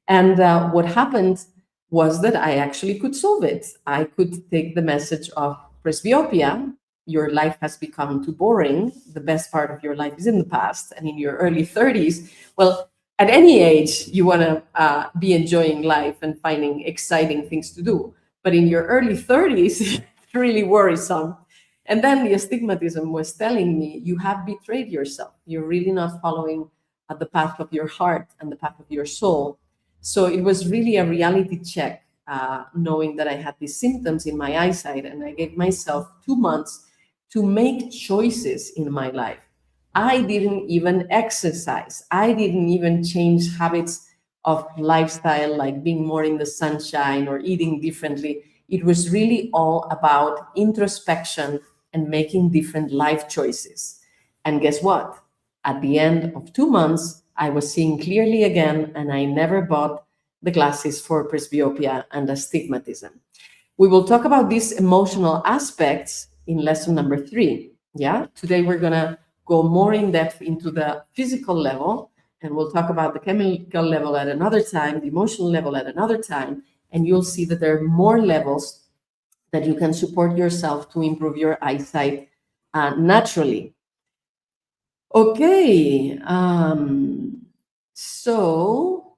And what happened was that I actually could solve it. I could take the message of presbyopia, your life has become too boring, the best part of your life is in the past, and in your early 30s, well, at any age, you want to be enjoying life and finding exciting things to do. But in your early 30s, it's really worrisome. And then the astigmatism was telling me, you have betrayed yourself. You're really not following the path of your heart and the path of your soul. So it was really a reality check, knowing that I had these symptoms in my eyesight, and I gave myself 2 months to make choices in my life. I didn't even exercise. I didn't even change habits of lifestyle, like being more in the sunshine or eating differently. It was really all about introspection and making different life choices. And guess what? At the end of 2 months, I was seeing clearly again, and I never bought the glasses for presbyopia and astigmatism. We will talk about these emotional aspects in lesson number 3. Yeah, today we're gonna go more in depth into the physical level, and we'll talk about the chemical level at another time, the emotional level at another time, and you'll see that there are more levels that you can support yourself to improve your eyesight naturally. Okay, so,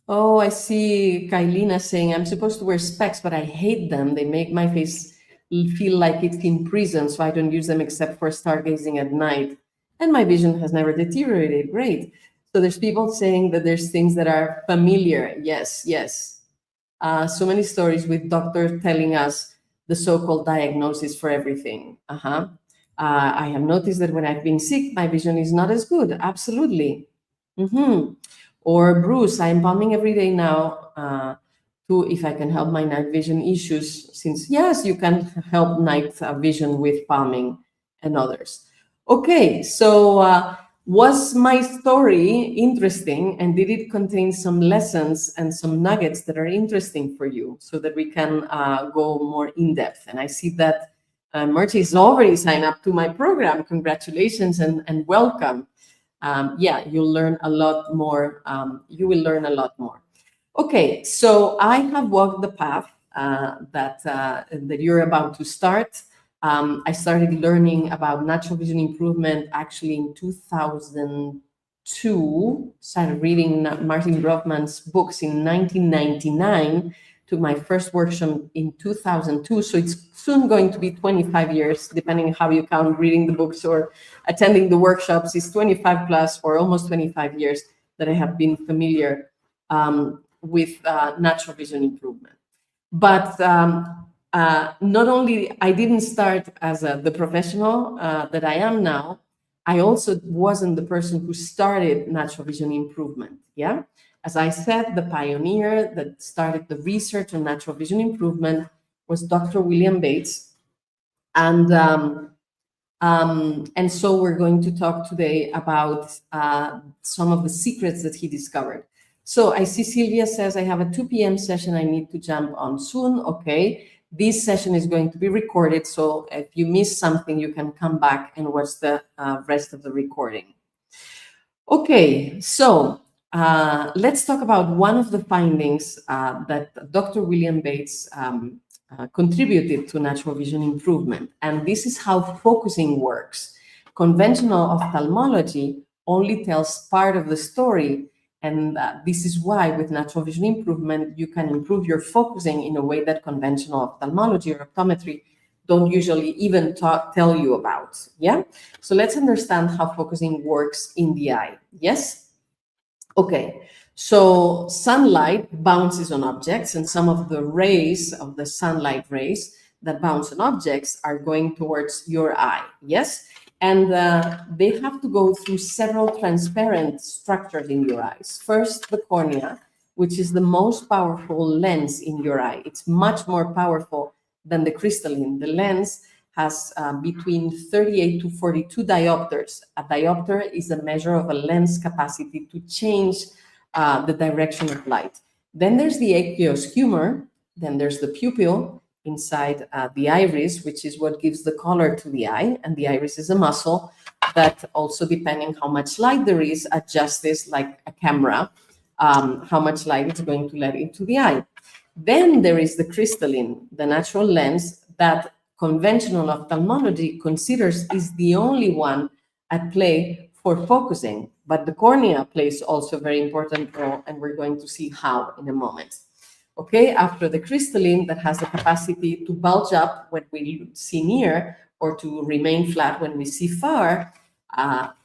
oh, I see Kailina saying, I'm supposed to wear specs, but I hate them. They make my face feel like it's in prison, so I don't use them except for stargazing at night. And my vision has never deteriorated. Great. So there's people saying that there's things that are familiar. Yes, yes. So many stories with doctors telling us the so-called diagnosis for everything. I have noticed that when I've been sick, my vision is not as good. Absolutely. Or Bruce, I'm palming every day now to if I can help my night vision issues, since yes, you can help night vision with palming and others. Okay, so was my story interesting, and did it contain some lessons and some nuggets that are interesting for you, so that we can go more in depth? And I see that Merche is already signed up to my program. Congratulations and welcome. Yeah, you'll learn a lot more. You will learn a lot more. Okay, so I have walked the path that you're about to start. I started learning about natural vision improvement actually in 2002. Started reading Martin Brofman's books in 1999. Took my first workshop in 2002. So it's soon going to be 25 years, depending on how you count reading the books or attending the workshops. It's 25 plus or almost 25 years that I have been familiar with natural vision improvement. But not only I didn't start as the professional that I am now, I also wasn't the person who started natural vision improvement. Yeah, as I said, the pioneer that started the research on natural vision improvement was Dr. William Bates, and And so we're going to talk today about some of the secrets that he discovered. So I see Sylvia says, I have a 2 p.m. session I need to jump on soon. Okay, this session is going to be recorded, so if you miss something, you can come back and watch the rest of the recording. Okay, so let's talk about one of the findings that Dr. William Bates contributed to natural vision improvement, and this is how focusing works. Conventional ophthalmology only tells part of the story, and this is why with natural vision improvement, you can improve your focusing in a way that conventional ophthalmology or optometry don't usually even tell you about. Yeah, so let's understand how focusing works in the eye. Yes. Okay, so sunlight bounces on objects, and some of the rays of the sunlight rays that bounce on objects are going towards your eye. Yes, and they have to go through several transparent structures in your eyes. First, the cornea, which is the most powerful lens in your eye. It's much more powerful than the crystalline. The lens has between 38 to 42 diopters. A diopter is a measure of a lens capacity to change the direction of light. Then there's the aqueous humor. Then there's the pupil inside the iris, which is what gives the color to the eye. And the iris is a muscle that also, depending how much light there is, adjusts this like a camera, how much light it's going to let into the eye. Then there is the crystalline, the natural lens that conventional ophthalmology considers is the only one at play for focusing, but the cornea plays also a very important role, and we're going to see how in a moment. Okay, after the crystalline that has the capacity to bulge up when we see near or to remain flat when we see far,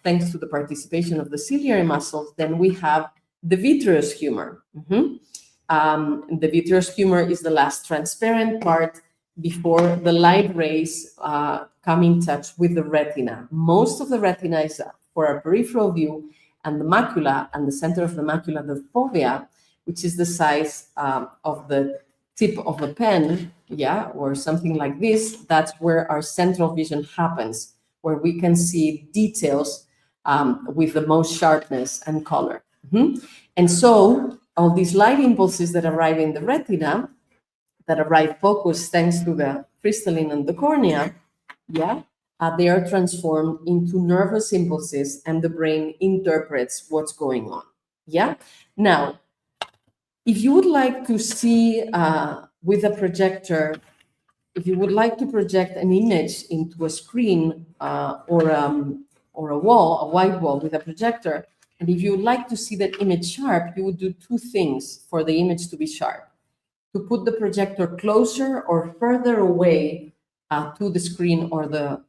thanks to the participation of the ciliary muscles, then we have the vitreous humor. The vitreous humor is the last transparent part before the light rays come in touch with the retina. Most of the retina is for our peripheral view, and the macula, and the center of the macula, the fovea, which is the size of the tip of a pen, yeah, or something like this. That's where our central vision happens, where we can see details with the most sharpness and color. And so all these light impulses that arrive in the retina, that arrive focused thanks to the crystalline and the cornea, yeah, they are transformed into nervous impulses, and the brain interprets what's going on. Yeah. Now, if you would like to see with a projector, if you would like to project an image into a screen or a wall, a white wall with a projector, and if you would like to see that image sharp, you would do two things for the image to be sharp: to put the projector closer or further away to the screen or the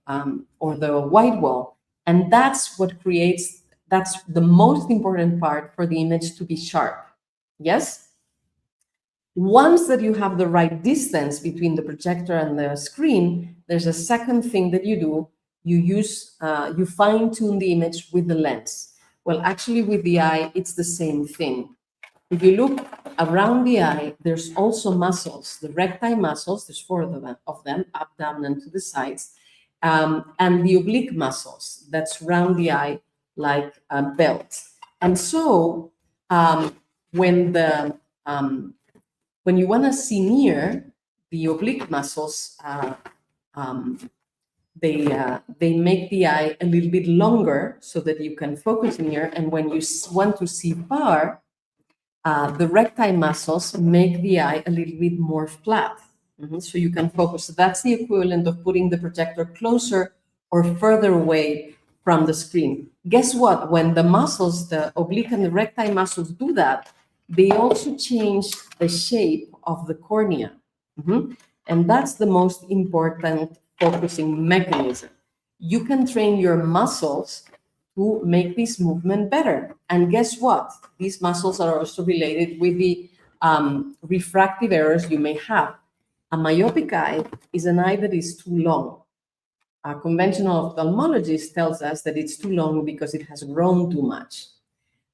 white wall, and that's the most important part for the image to be sharp. Yes. Once that you have the right distance between the projector and the screen, there's a second thing that you do. You fine-tune the image with the lens. Well, actually, with the eye, it's the same thing. If you look around the eye, there's also muscles, the recti muscles, there's 4 of them, up, down, and to the sides, and the oblique muscles that surround the eye like a belt. And so when you want to see near, the oblique muscles, they make the eye a little bit longer so that you can focus near. And when you want to see far, the recti muscles make the eye a little bit more flat. So you can focus. So that's the equivalent of putting the projector closer or further away from the screen. Guess what? When the muscles, the oblique and the recti muscles do that, they also change the shape of the cornea. And that's the most important focusing mechanism. You can train your muscles to make this movement better. And guess what? These muscles are also related with the refractive errors you may have. A myopic eye is an eye that is too long. A conventional ophthalmologist tells us that it's too long because it has grown too much.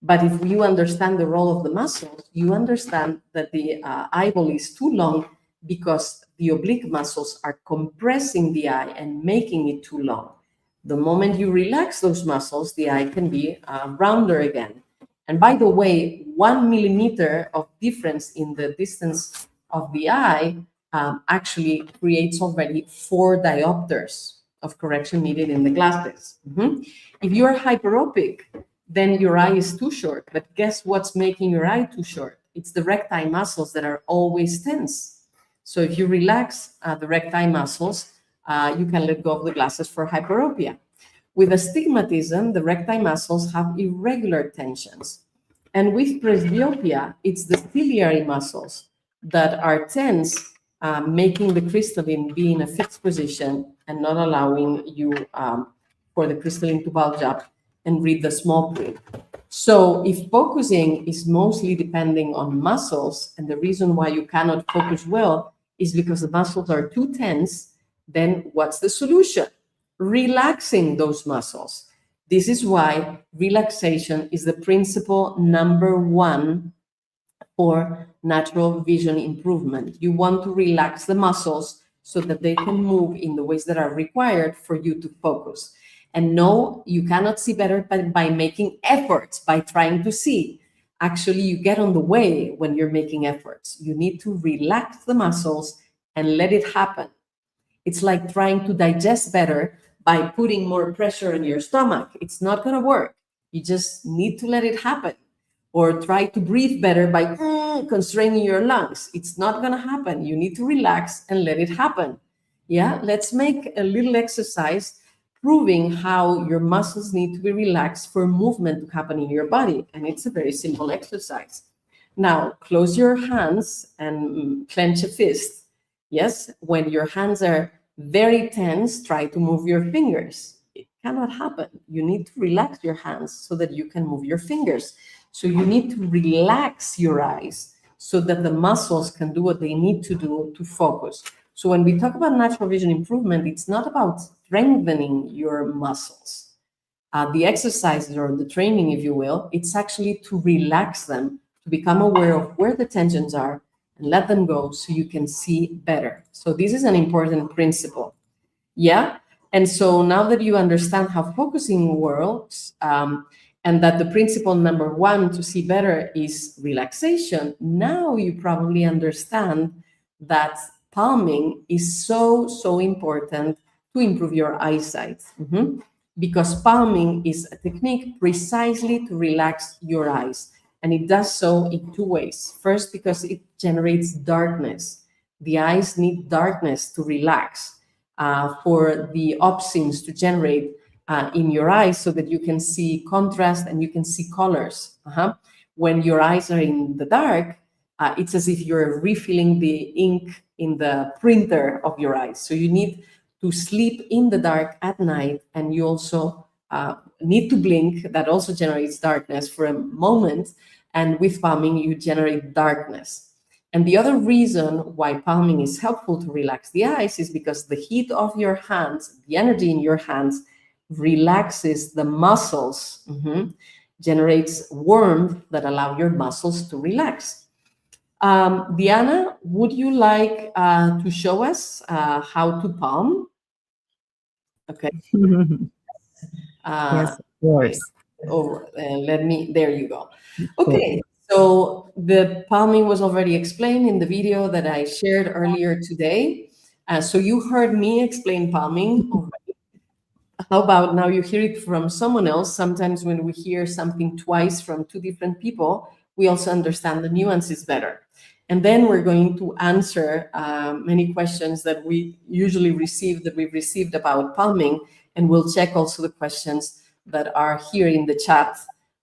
But if you understand the role of the muscles, you understand that the eyeball is too long because the oblique muscles are compressing the eye and making it too long. The moment you relax those muscles, the eye can be rounder again. And by the way, 1 millimeter of difference in the distance of the eye actually creates already 4 diopters of correction needed in the glasses. If you are hyperopic, then your eye is too short. But guess what's making your eye too short? It's the recti muscles that are always tense. So if you relax the recti muscles, you can let go of the glasses for hyperopia. With astigmatism, the recti muscles have irregular tensions. And with presbyopia, it's the ciliary muscles that are tense, making the crystalline be in a fixed position and not allowing you for the crystalline to bulge up and read the small print. So if focusing is mostly depending on muscles, and the reason why you cannot focus well is because the muscles are too tense, then what's the solution? Relaxing those muscles. This is why relaxation is the principle number 1 for natural vision improvement. You want to relax the muscles so that they can move in the ways that are required for you to focus. And no, you cannot see better by making efforts, by trying to see. Actually, you get on the way when you're making efforts. You need to relax the muscles and let it happen. It's like trying to digest better by putting more pressure on your stomach. It's not going to work. You just need to let it happen. Or try to breathe better by constraining your lungs. It's not going to happen. You need to relax and let it happen. Yeah, let's make a little exercise proving how your muscles need to be relaxed for movement to happen in your body. And it's a very simple exercise. Now, close your hands and clench a fist. Yes, when your hands are very tense, try to move your fingers. It cannot happen. You need to relax your hands so that you can move your fingers. So you need to relax your eyes so that the muscles can do what they need to do to focus. So when we talk about natural vision improvement, it's not about strengthening your muscles. The exercises or the training, if you will, it's actually to relax them, to become aware of where the tensions are and let them go so you can see better. So this is an important principle. Yeah. And so now that you understand how focusing works, and that the principle number 1 to see better is relaxation, now you probably understand that palming is so important to improve your eyesight. Because palming is a technique precisely to relax your eyes. And it does so in 2 ways. First, because it generates darkness. The eyes need darkness to relax, for the opsins to generate in your eyes so that you can see contrast and you can see colors. When your eyes are in the dark, it's as if you're refilling the ink in the printer of your eyes. So you need to sleep in the dark at night, and you also need to blink. That also generates darkness for a moment. And with palming, you generate darkness. And the other reason why palming is helpful to relax the eyes is because the heat of your hands, the energy in your hands, relaxes the muscles, generates warmth that allow your muscles to relax. Diana, would you like to show us how to palm? Okay. Yes, of course. There you go. Okay, so the palming was already explained in the video that I shared earlier today. So you heard me explain palming already. How about now you hear it from someone else? Sometimes when we hear something twice from 2 different people, we also understand the nuances better. And then we're going to answer many questions that we usually receive, that we've received about palming, and we'll check also the questions that are here in the chat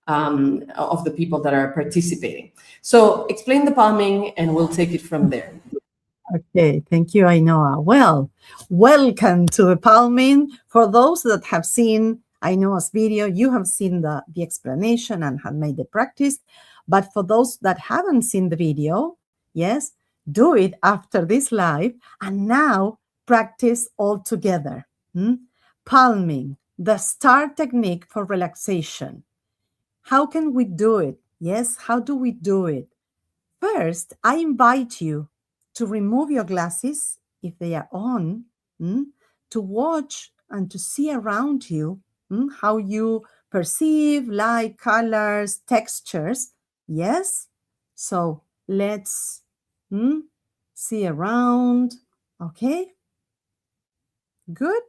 of the people that are participating. So explain the palming and we'll take it from there. Okay, thank you, Ainhoa. Well, welcome to the palming. For those that have seen Ainhoa's video, you have seen the explanation and have made the practice. But for those that haven't seen the video, yes, do it after this live and now practice all together. Palming, the STAR technique for relaxation. How can we do it? Yes, how do we do it? First, I invite you to remove your glasses if they are on, to watch and to see around you, how you perceive light, colors, textures. Yes? So let's see around. Okay? Good?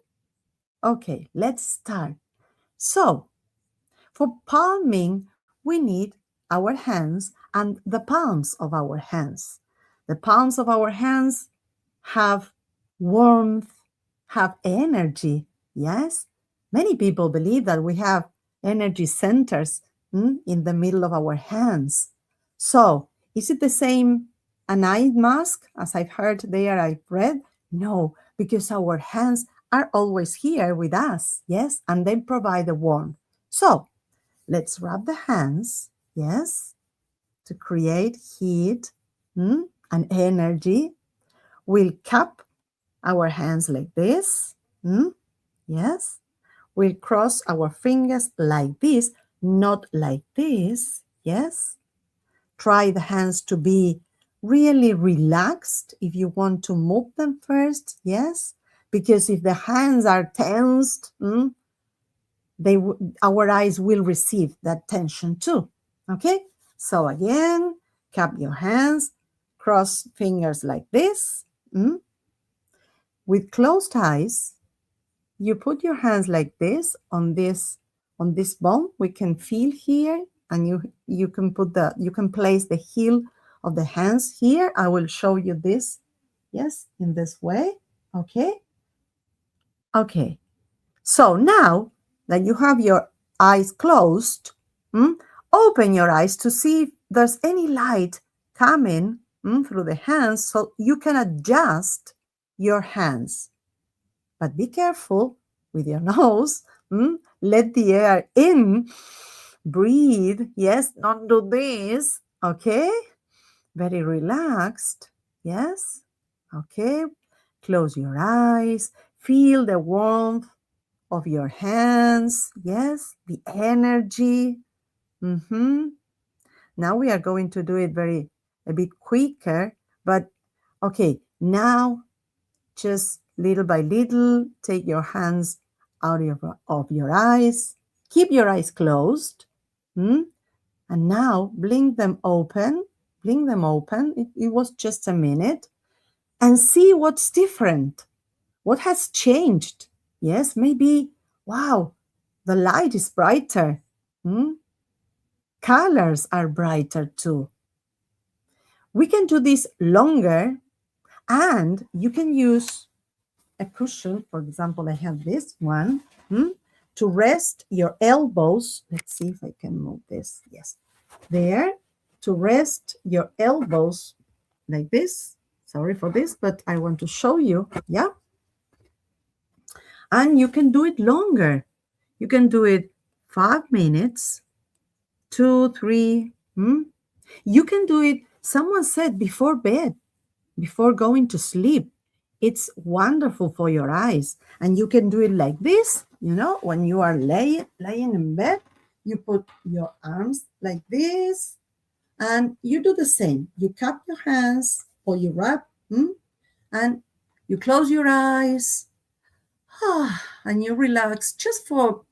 Okay, let's start. So, for palming, we need our hands and the palms of our hands. The palms of our hands have warmth, have energy. Yes? Many people believe that we have energy centers in the middle of our hands. So, is it the same an eye mask as I've heard there, I've read? No, because our hands are always here with us. Yes? And they provide the warmth. So, let's rub the hands. Yes? To create heat and energy. We'll cup our hands like this. Yes. We'll cross our fingers like this, not like this. Yes. Try the hands to be really relaxed if you want to move them first. Yes. Because if the hands are tensed, our eyes will receive that tension too. Okay. So again, cup your hands, cross fingers like this. With closed eyes, you put your hands like this on this bone. We can feel here, and you can place the heel of the hands here. I will show you this. Yes, in this way. Okay. Okay. So now that you have your eyes closed, open your eyes to see if there's any light coming through the hands, so you can adjust your hands. But be careful with your nose. Let the air in. Breathe. Yes, don't do this. Okay? Very relaxed. Yes? Okay? Close your eyes. Feel the warmth of your hands. Yes? The energy. Now we are going to do it a bit quicker. But okay, now just little by little, take your hands out of your eyes. Keep your eyes closed. And now blink them open. Blink them open. It was just a minute. And see what's different. What has changed? Yes, maybe, wow, the light is brighter. Colors are brighter too. We can do this longer, and you can use a cushion. For example, I have this one to rest your elbows. Let's see if I can move this. Yes, there, to rest your elbows like this. Sorry for this, but I want to show you. Yeah. And you can do it longer. You can do it 5 minutes, 2, 3. You can do it, someone said, before bed, before going to sleep. It's wonderful for your eyes. And you can do it like this, when you are laying in bed, you put your arms like this, and you do the same. You cup your hands or you wrap, and you close your eyes, and you relax just for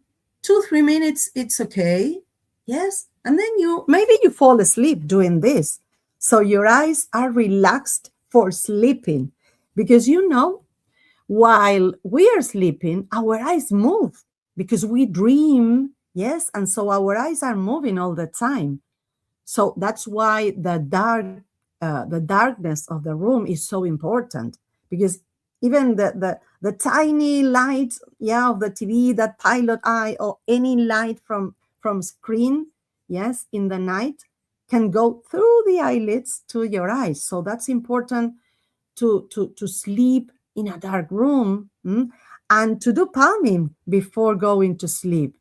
2-3 minutes. It's okay. Yes. And then maybe you fall asleep doing this. So your eyes are relaxed for sleeping, because while we are sleeping, our eyes move because we dream. Yes. And so our eyes are moving all the time. So that's why the darkness of the room is so important, because even the tiny light, of the TV, that pilot eye, or any light from screen, yes, in the night, can go through the eyelids to your eyes. So that's important to sleep in a dark room, and to do palming before going to sleep,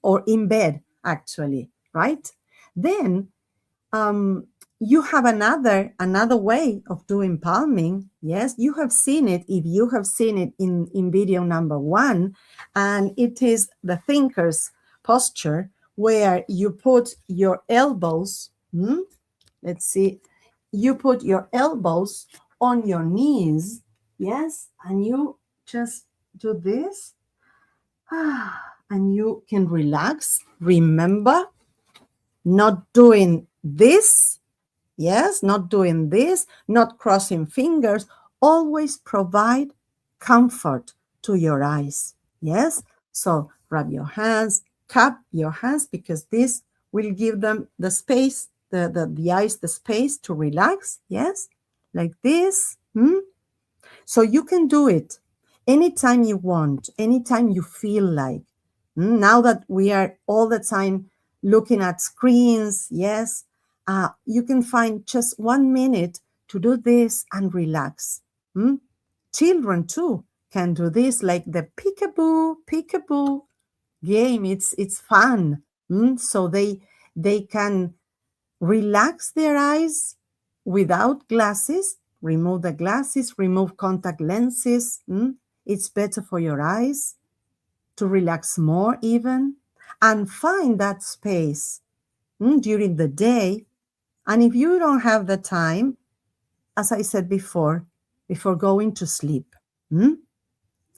or in bed, actually, right? Then you have another way of doing palming. Yes, you have seen it. If you have seen it in video number 1, and it is the thinker's posture, where you put your elbows. Let's see. You put your elbows on your knees. Yes, and you just do this, And you can relax. Remember, not doing this. Yes, not doing this, not crossing fingers. Always provide comfort to your eyes. Yes, so rub your hands, cup your hands, because this will give them the space, the eyes, the space to relax. Yes, like this. So you can do it anytime you want, anytime you feel like. Now that we are all the time looking at screens, yes, you can find just 1 minute to do this and relax. Children too can do this, like the peekaboo game. It's fun. So they can relax their eyes without glasses, remove the glasses, remove contact lenses. It's better for your eyes to relax more even, and find that space during the day. And if you don't have the time, as I said before going to sleep.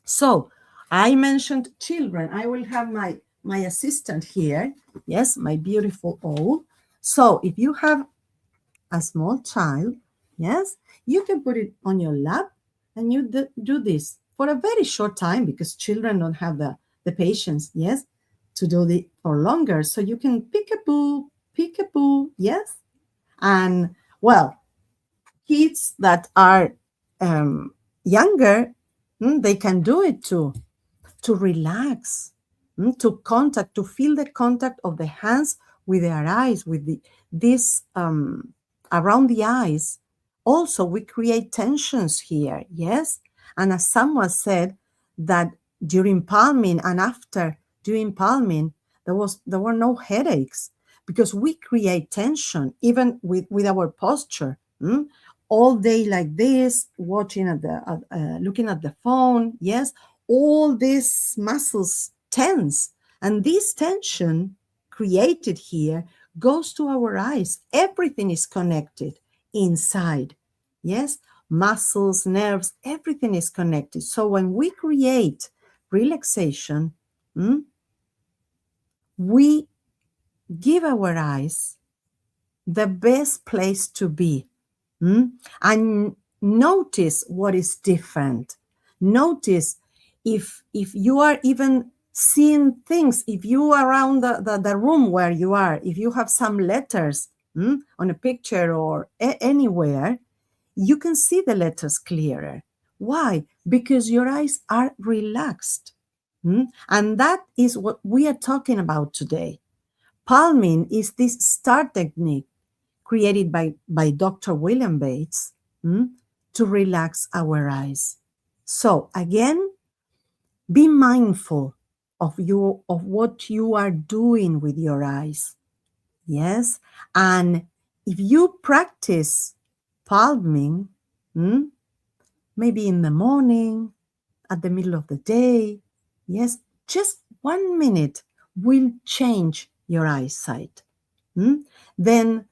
So I mentioned children. I will have my assistant here. Yes, my beautiful O. So if you have a small child, yes, you can put it on your lap and you do this for a very short time, because children don't have the patience, yes, to do it for longer. So you can peekaboo, yes. And well, kids that are younger, they can do it too, to relax, to contact, to feel the contact of the hands with their eyes, with this around the eyes. Also, we create tensions here, yes? And as someone said, that during palming and after during palming, there were no headaches, because we create tension even with our posture. All day like this, watching at looking at the phone, yes, all these muscles tense, and this tension created here goes to our eyes. Everything is connected inside, yes, muscles, nerves, everything is connected. So when we create relaxation, we give our eyes the best place to be. And notice what is different. Notice if you are even seeing things, if you are around the room where you are, if you have some letters on a picture or anywhere, you can see the letters clearer. Why? Because your eyes are relaxed. And that is what we are talking about today. Palming is this star technique created by Dr. William Bates to relax our eyes. So again, be mindful of what you are doing with your eyes. Yes, and if you practice palming, maybe in the morning, at the middle of the day, yes, just 1 minute will change your eyesight. Then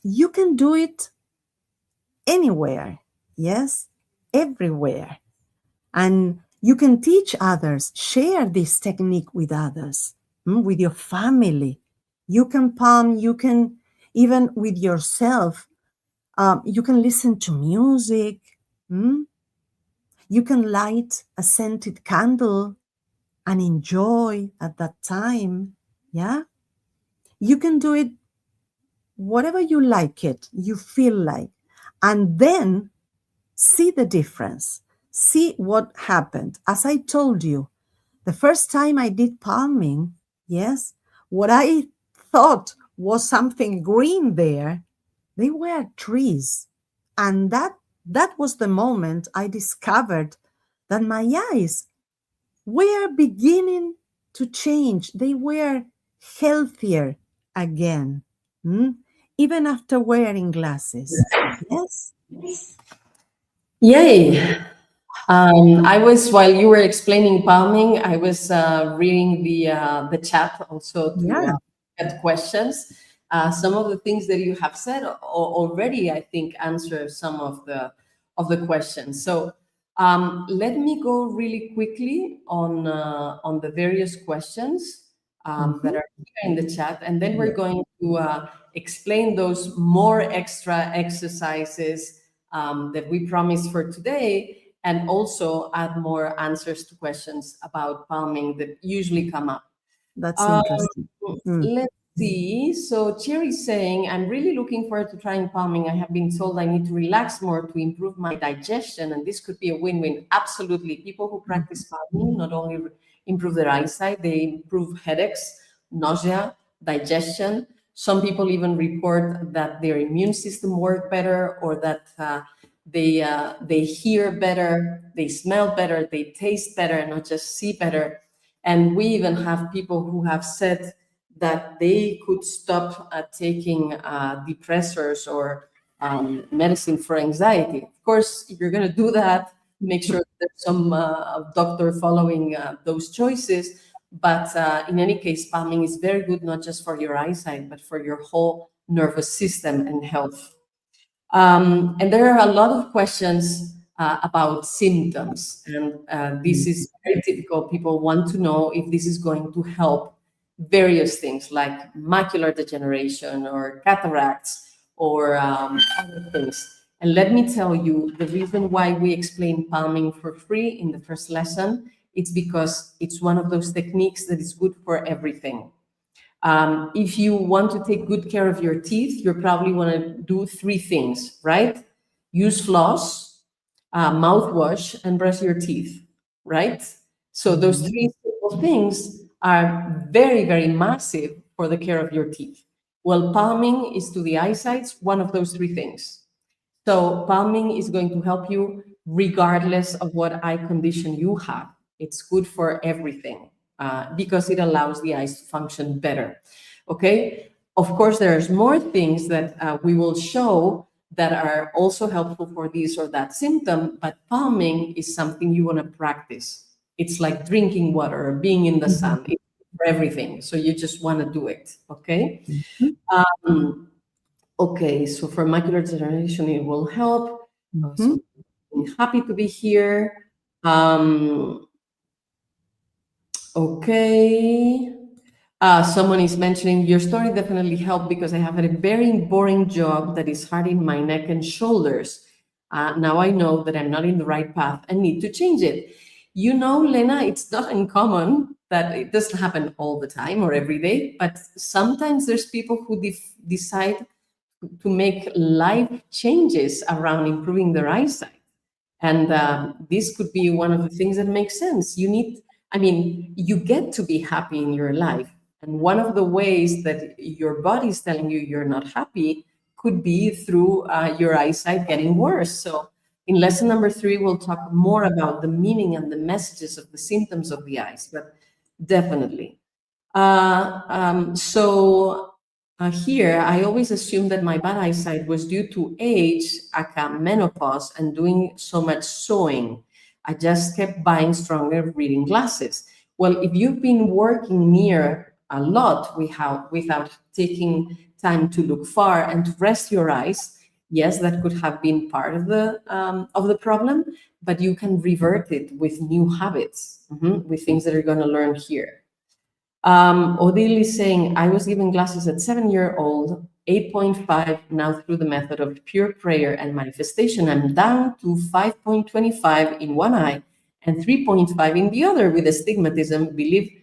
you can do it anywhere, yes, everywhere. And you can teach others, share this technique with others, with your family. You can palm, you can even with yourself, you can listen to music. You can light a scented candle and enjoy at that time. Yeah. You can do it whatever you like it, you feel like, and then see the difference. See what happened. As I told you, the first time I did palming, yes, what I thought was something green there, they were trees. And that was the moment I discovered that my eyes were beginning to change. They were healthier again, even after wearing glasses. Yes. Yay! I was, while you were explaining palming, I was reading the chat also to Yeah. get questions. Some of the things that you have said already, I think, answer some of the questions. So Let me go really quickly on the various questions that are here in the chat, and then we're going to explain those more extra exercises that we promised for today, and also add more answers to questions about palming that usually come up. That's interesting. Let's see. So Cherry's saying, I'm really looking forward to trying palming. I have been told I need to relax more to improve my digestion, and this could be a win-win. Absolutely. People who practice palming not only improve their eyesight, they improve headaches, nausea, digestion. Some people even report that their immune system work better, or that they hear better, they smell better, they taste better, not just see better. And we even have people who have said that they could stop taking depressors or medicine for anxiety. Of course, if you're going to do that, make sure there's some doctor following those choices. But in any case, palming is very good, not just for your eyesight, but for your whole nervous system and health. And there are a lot of questions about symptoms. And this is very typical. People want to know if this is going to help various things like macular degeneration or cataracts or other things. And let me tell you, the reason why we explain palming for free in the first lesson, it's because it's one of those techniques that is good for everything. If you want to take good care of your teeth, you probably want to do three things, right? Use floss, mouthwash, and brush your teeth, right? So those three simple things are very, very massive for the care of your teeth. Well, palming is to the eyesight one of those three things. So palming is going to help you regardless of what eye condition you have. It's good for everything because it allows the eyes to function better. Okay. Of course, there's more things that we will show that are also helpful for this or that symptom, but palming is something you want to practice. It's like drinking water or being in the sun. It's for everything. So you just want to do it. Okay. Okay, so for macular degeneration, it will help. So I'm happy to be here. Okay. Someone is mentioning your story definitely helped because I have had a very boring job that is hurting my neck and shoulders. Now I know that I'm not in the right path and need to change it. You know, Lena, it's not uncommon that it doesn't happen all the time or every day, but sometimes there's people who decide to make life changes around improving their eyesight. And this could be one of the things that makes sense. You get to be happy in your life. And one of the ways that your body is telling you you're not happy could be through your eyesight getting worse. So in lesson number 3, we'll talk more about the meaning and the messages of the symptoms of the eyes, but definitely. Here, I always assumed that my bad eyesight was due to age, aka menopause, and doing so much sewing. I just kept buying stronger reading glasses. Well, if you've been working near a lot without taking time to look far and to rest your eyes, yes, that could have been part of the problem, but you can revert it with new habits, with things that you're going to learn here. Odile is saying, I was given glasses at 7-year-old, 8.5 now through the method of pure prayer and manifestation. I'm down to 5.25 in one eye and 3.5 in the other with astigmatism. Believe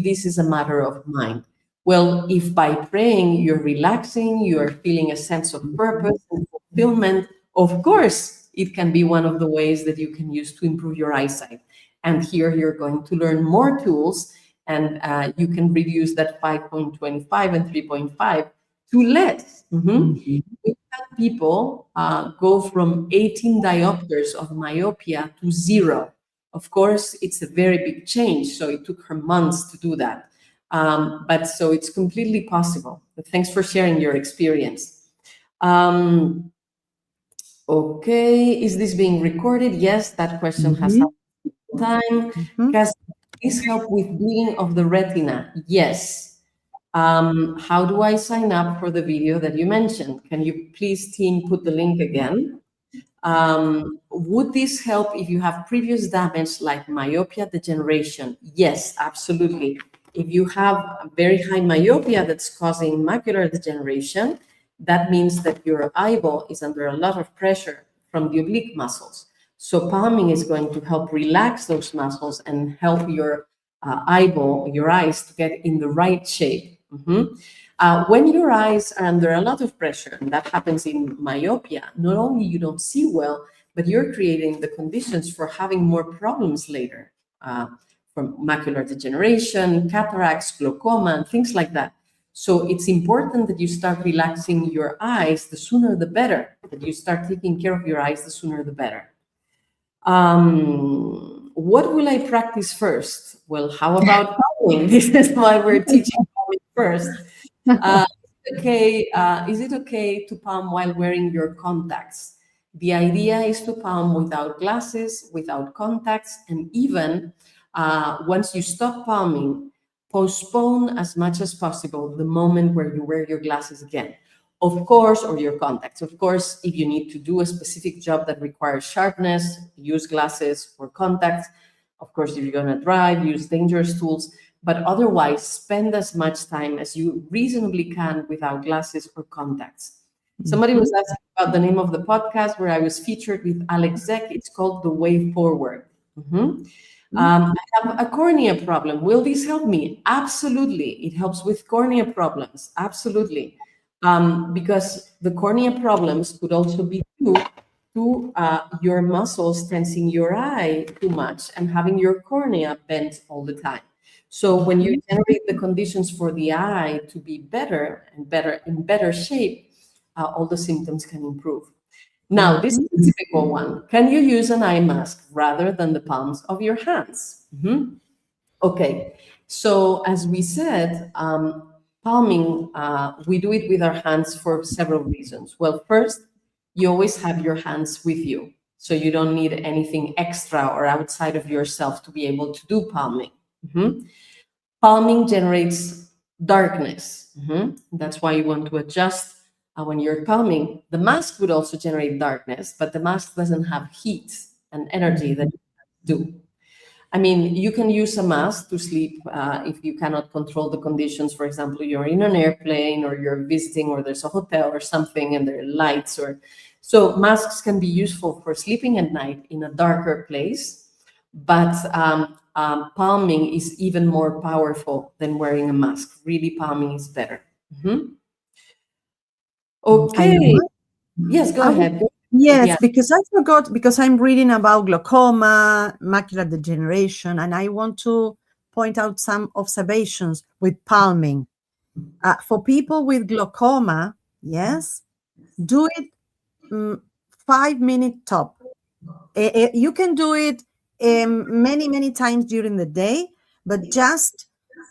this is a matter of mind. Well, if by praying you're relaxing, you are feeling a sense of purpose and fulfillment, of course, it can be one of the ways that you can use to improve your eyesight. And here you're going to learn more tools, and you can reduce that 5.25 and 3.5 to less. We've had people go from 18 diopters of myopia to 0. Of course, it's a very big change, so it took her months to do that. But so it's completely possible. But thanks for sharing your experience. Okay, is this being recorded? Yes, that question has time. Does this help with bleeding of the retina? Yes. How do I sign up for the video that you mentioned? Can you please, team, put the link again? Would this help if you have previous damage like myopia degeneration? Yes, absolutely. If you have a very high myopia that's causing macular degeneration, that means that your eyeball is under a lot of pressure from the oblique muscles. So palming is going to help relax those muscles and help your eyeball, your eyes, to get in the right shape. When your eyes are under a lot of pressure, and that happens in myopia, not only you don't see well, but you're creating the conditions for having more problems later, from macular degeneration, cataracts, glaucoma, and things like that. So it's important that you start relaxing your eyes. The sooner the better. That you start taking care of your eyes, the sooner the better. What will I practice first? Well, how about palming? This is why we're teaching palming first. Is it okay to palm while wearing your contacts? The idea is to palm without glasses, without contacts, and even once you stop palming, postpone as much as possible the moment where you wear your glasses again. Of course, or your contacts. Of course, if you need to do a specific job that requires sharpness, use glasses or contacts. Of course, if you're going to drive, use dangerous tools. But otherwise, spend as much time as you reasonably can without glasses or contacts. Somebody was asking about the name of the podcast where I was featured with Alex Zeck. It's called The Way Forward. I have a cornea problem. Will this help me? Absolutely. It helps with cornea problems. Absolutely. Because the cornea problems could also be due to your muscles tensing your eye too much and having your cornea bent all the time. So when you generate the conditions for the eye to be better and better in better shape, all the symptoms can improve. Now, this is a typical one. Can you use an eye mask rather than the palms of your hands? Okay, so as we said, palming, we do it with our hands for several reasons. Well, first, you always have your hands with you, so you don't need anything extra or outside of yourself to be able to do palming. Palming generates darkness. That's why you want to adjust when you're palming. The mask would also generate darkness, but the mask doesn't have heat and energy that you do. I mean, you can use a mask to sleep if you cannot control the conditions. For example, you're in an airplane or you're visiting or there's a hotel or something and there are lights. So masks can be useful for sleeping at night in a darker place, but palming is even more powerful than wearing a mask. Really, palming is better. Okay. Yes, go ahead. Yes, because I forgot, because I'm reading about glaucoma, macular degeneration, and I want to point out some observations with palming. For people with glaucoma, yes, do it 5 minute top. You can do it many times during the day, but just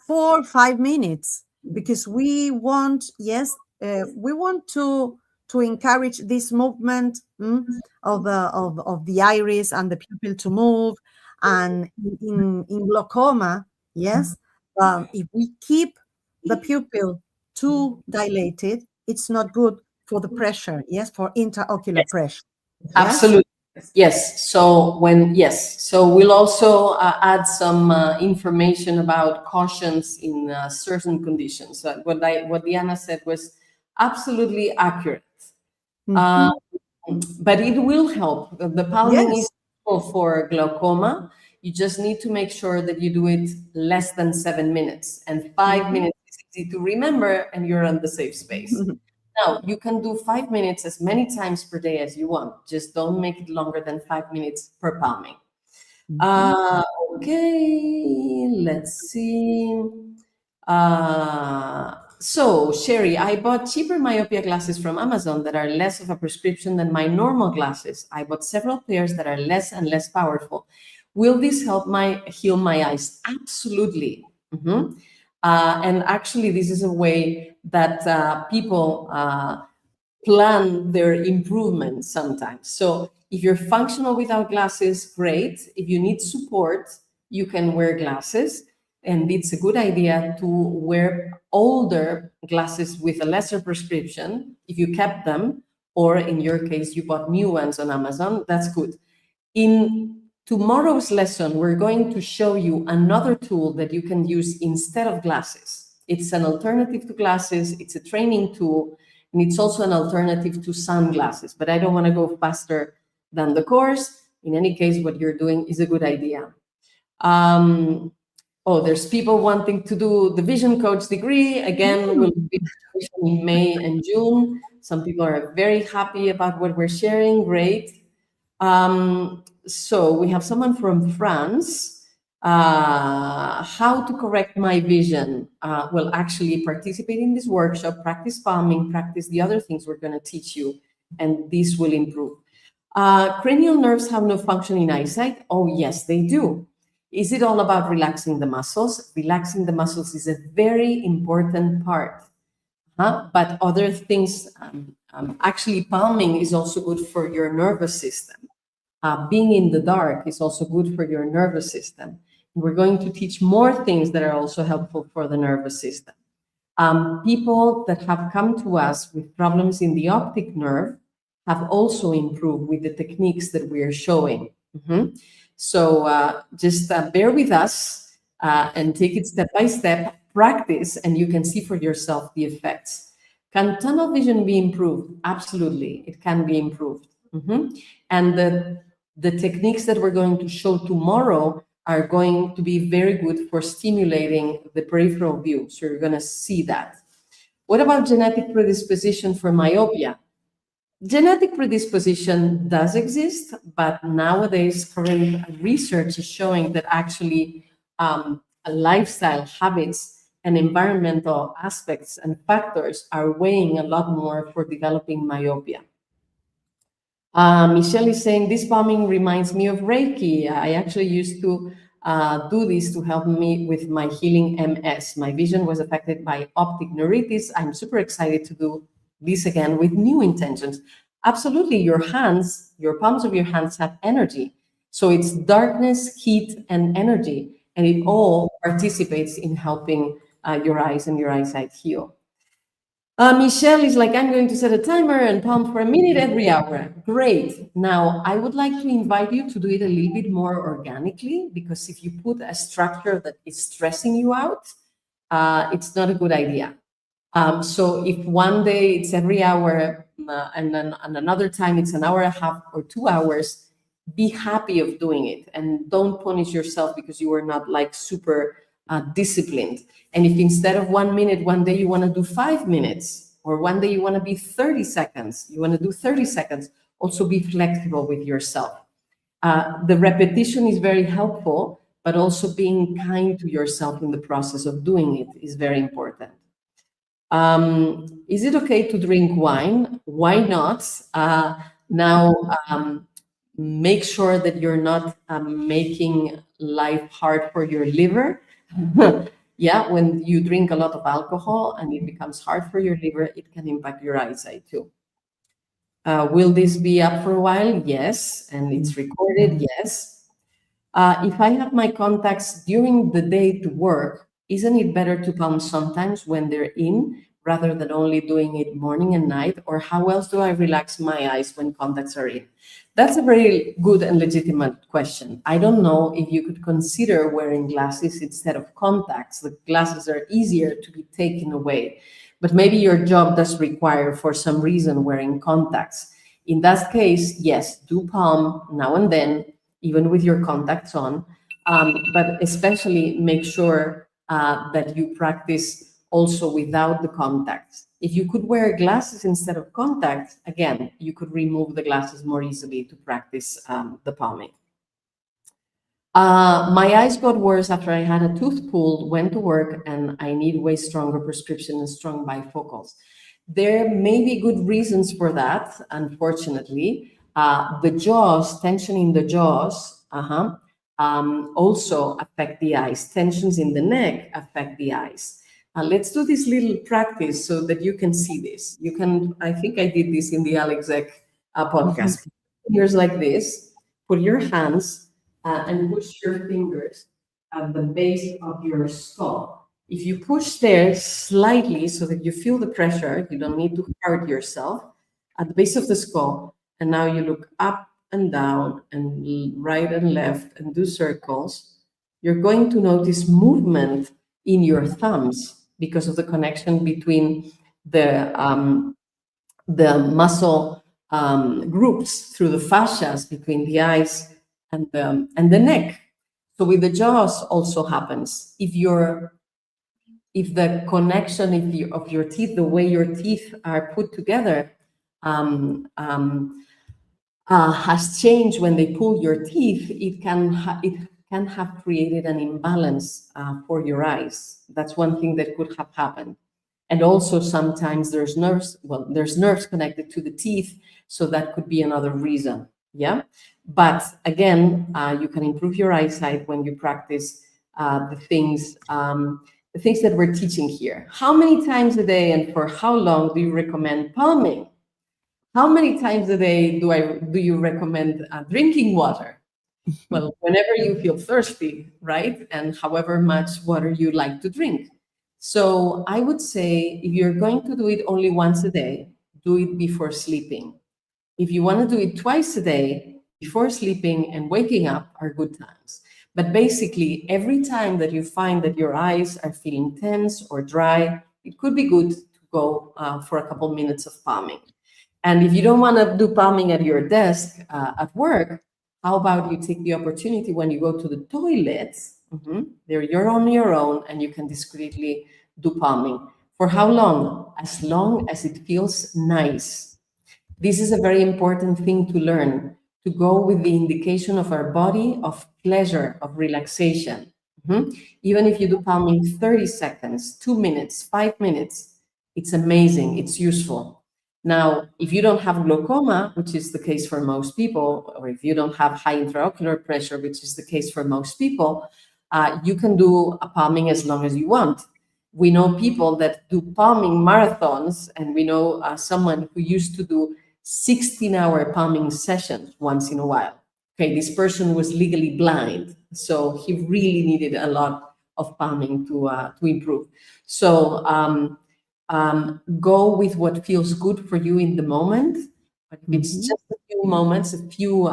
4 or 5 minutes, because we want, we want to encourage this movement of the iris and the pupil to move. And in glaucoma, yes, if we keep the pupil too dilated, it's not good for the pressure, yes, for intraocular pressure. Yes? Absolutely. Yes. So we'll also add some information about cautions in certain conditions. What Diana said was absolutely accurate. But it will help. The palming is helpful for glaucoma. You just need to make sure that you do it less than 7 minutes, and 5 minutes is easy to remember, and you're on the safe space. Now, you can do 5 minutes as many times per day as you want. Just don't make it longer than 5 minutes per palming. Okay, let's see. So, Sherry, I bought cheaper myopia glasses from Amazon that are less of a prescription than my normal glasses. I bought several pairs that are less and less powerful. Will this help heal my eyes? Absolutely. And actually, this is a way that people plan their improvements sometimes. So if you're functional without glasses, great. If you need support, you can wear glasses. And it's a good idea to wear older glasses with a lesser prescription if you kept them, or in your case, you bought new ones on Amazon. That's good. In tomorrow's lesson, we're going to show you another tool that you can use instead of glasses. It's an alternative to glasses. It's a training tool, and it's also an alternative to sunglasses. But I don't want to go faster than the course. In any case, what you're doing is a good idea. Oh, there's people wanting to do the vision coach degree. Again, we'll be in May and June. Some people are very happy about what we're sharing. Great. So we have someone from France. How to correct my vision? Well, actually participate in this workshop, practice palming, practice the other things we're going to teach you, and this will improve. Cranial nerves have no function in eyesight. Oh, yes, they do. Is it all about relaxing the muscles? Relaxing the muscles is a very important part. But other things, actually palming is also good for your nervous system. Being in the dark is also good for your nervous system. And we're going to teach more things that are also helpful for the nervous system. People that have come to us with problems in the optic nerve have also improved with the techniques that we are showing. So just bear with us and take it step by step, practice, and you can see for yourself the effects. Can tunnel vision be improved? Absolutely, it can be improved. And the techniques that we're going to show tomorrow are going to be very good for stimulating the peripheral view. So you're going to see that. What about genetic predisposition for myopia? Genetic predisposition does exist, but nowadays current research is showing that actually lifestyle habits and environmental aspects and factors are weighing a lot more for developing myopia. Michelle is saying, this palming reminds me of Reiki. I actually used to do this to help me with my healing MS. My vision was affected by optic neuritis. I'm super excited to do this again with new intentions. Absolutely, your hands, your palms of your hands have energy. So it's darkness, heat, and energy, and it all participates in helping your eyes and your eyesight heal. Michelle is like, I'm going to set a timer and palm for a minute every hour. Great. Now, I would like to invite you to do it a little bit more organically, because if you put a structure that is stressing you out, it's not a good idea. So if one day it's every hour and then another time it's an hour and a half or 2 hours, be happy of doing it and don't punish yourself because you are not like super disciplined. And if instead of 1 minute, one day you want to do 5 minutes, or one day you want to be 30 seconds, you want to do 30 seconds, also be flexible with yourself. The repetition is very helpful, but also being kind to yourself in the process of doing it is very important. Is it okay to drink wine? Why not? Now, make sure that you're not making life hard for your liver. Yeah, when you drink a lot of alcohol and it becomes hard for your liver, it can impact your eyesight too. Will this be up for a while? Yes. And it's recorded? Yes. If I have my contacts during the day to work, isn't it better to palm sometimes when they're in rather than only doing it morning and night? Or how else do I relax my eyes when contacts are in? That's a very good and legitimate question. I don't know if you could consider wearing glasses instead of contacts. The glasses are easier to be taken away, but maybe your job does require for some reason wearing contacts. In that case, yes, do palm now and then, even with your contacts on, but especially make sure that you practice also without the contacts. If you could wear glasses instead of contacts, again, you could remove the glasses more easily to practice the palming. My eyes got worse after I had a tooth pulled, went to work, and I need way stronger prescription and strong bifocals. There may be good reasons for that, unfortunately. The jaws, tension in the jaws, also affect the eyes. Tensions in the neck affect the eyes. Let's do this little practice so that you can see this. You can, I think I did this in the Alex Zek podcast. Fingers like this, put your hands and push your fingers at the base of your skull. If you push there slightly so that you feel the pressure, you don't need to hurt yourself. at the base of the skull, and now you look up and down and right and left and do circles, you're going to notice movement in your thumbs because of the connection between the muscle groups through the fascias between the eyes and the neck. So with the jaws also happens. If the connection of your teeth, the way your teeth are put together, has changed when they pull your teeth, it can have created an imbalance for your eyes. That's one thing that could have happened. And also sometimes there's nerves connected to the teeth, so that could be another reason. Yeah, but again, you can improve your eyesight when you practice the things that we're teaching here. How many times a day and for how long do you recommend palming? How many times a day do you recommend drinking water? Well, whenever you feel thirsty, right? And however much water you like to drink. So I would say if you're going to do it only once a day, do it before sleeping. If you want to do it twice a day, before sleeping and waking up are good times. But basically, every time that you find that your eyes are feeling tense or dry, it could be good to go for a couple minutes of palming. And if you don't want to do palming at your desk at work, how about you take the opportunity when you go to the toilet? There you're on your own and you can discreetly do palming. For how long? As long as it feels nice. This is a very important thing to learn, to go with the indication of our body of pleasure, of relaxation. Even if you do palming 30 seconds, 2 minutes, 5 minutes, it's amazing, it's useful. Now, if you don't have glaucoma, which is the case for most people, or if you don't have high intraocular pressure, which is the case for most people, you can do a palming as long as you want. We know people that do palming marathons, and we know someone who used to do 16-hour palming sessions once in a while. Okay, this person was legally blind, so he really needed a lot of palming to improve. So go with what feels good for you in the moment. But if it's just a few moments, a few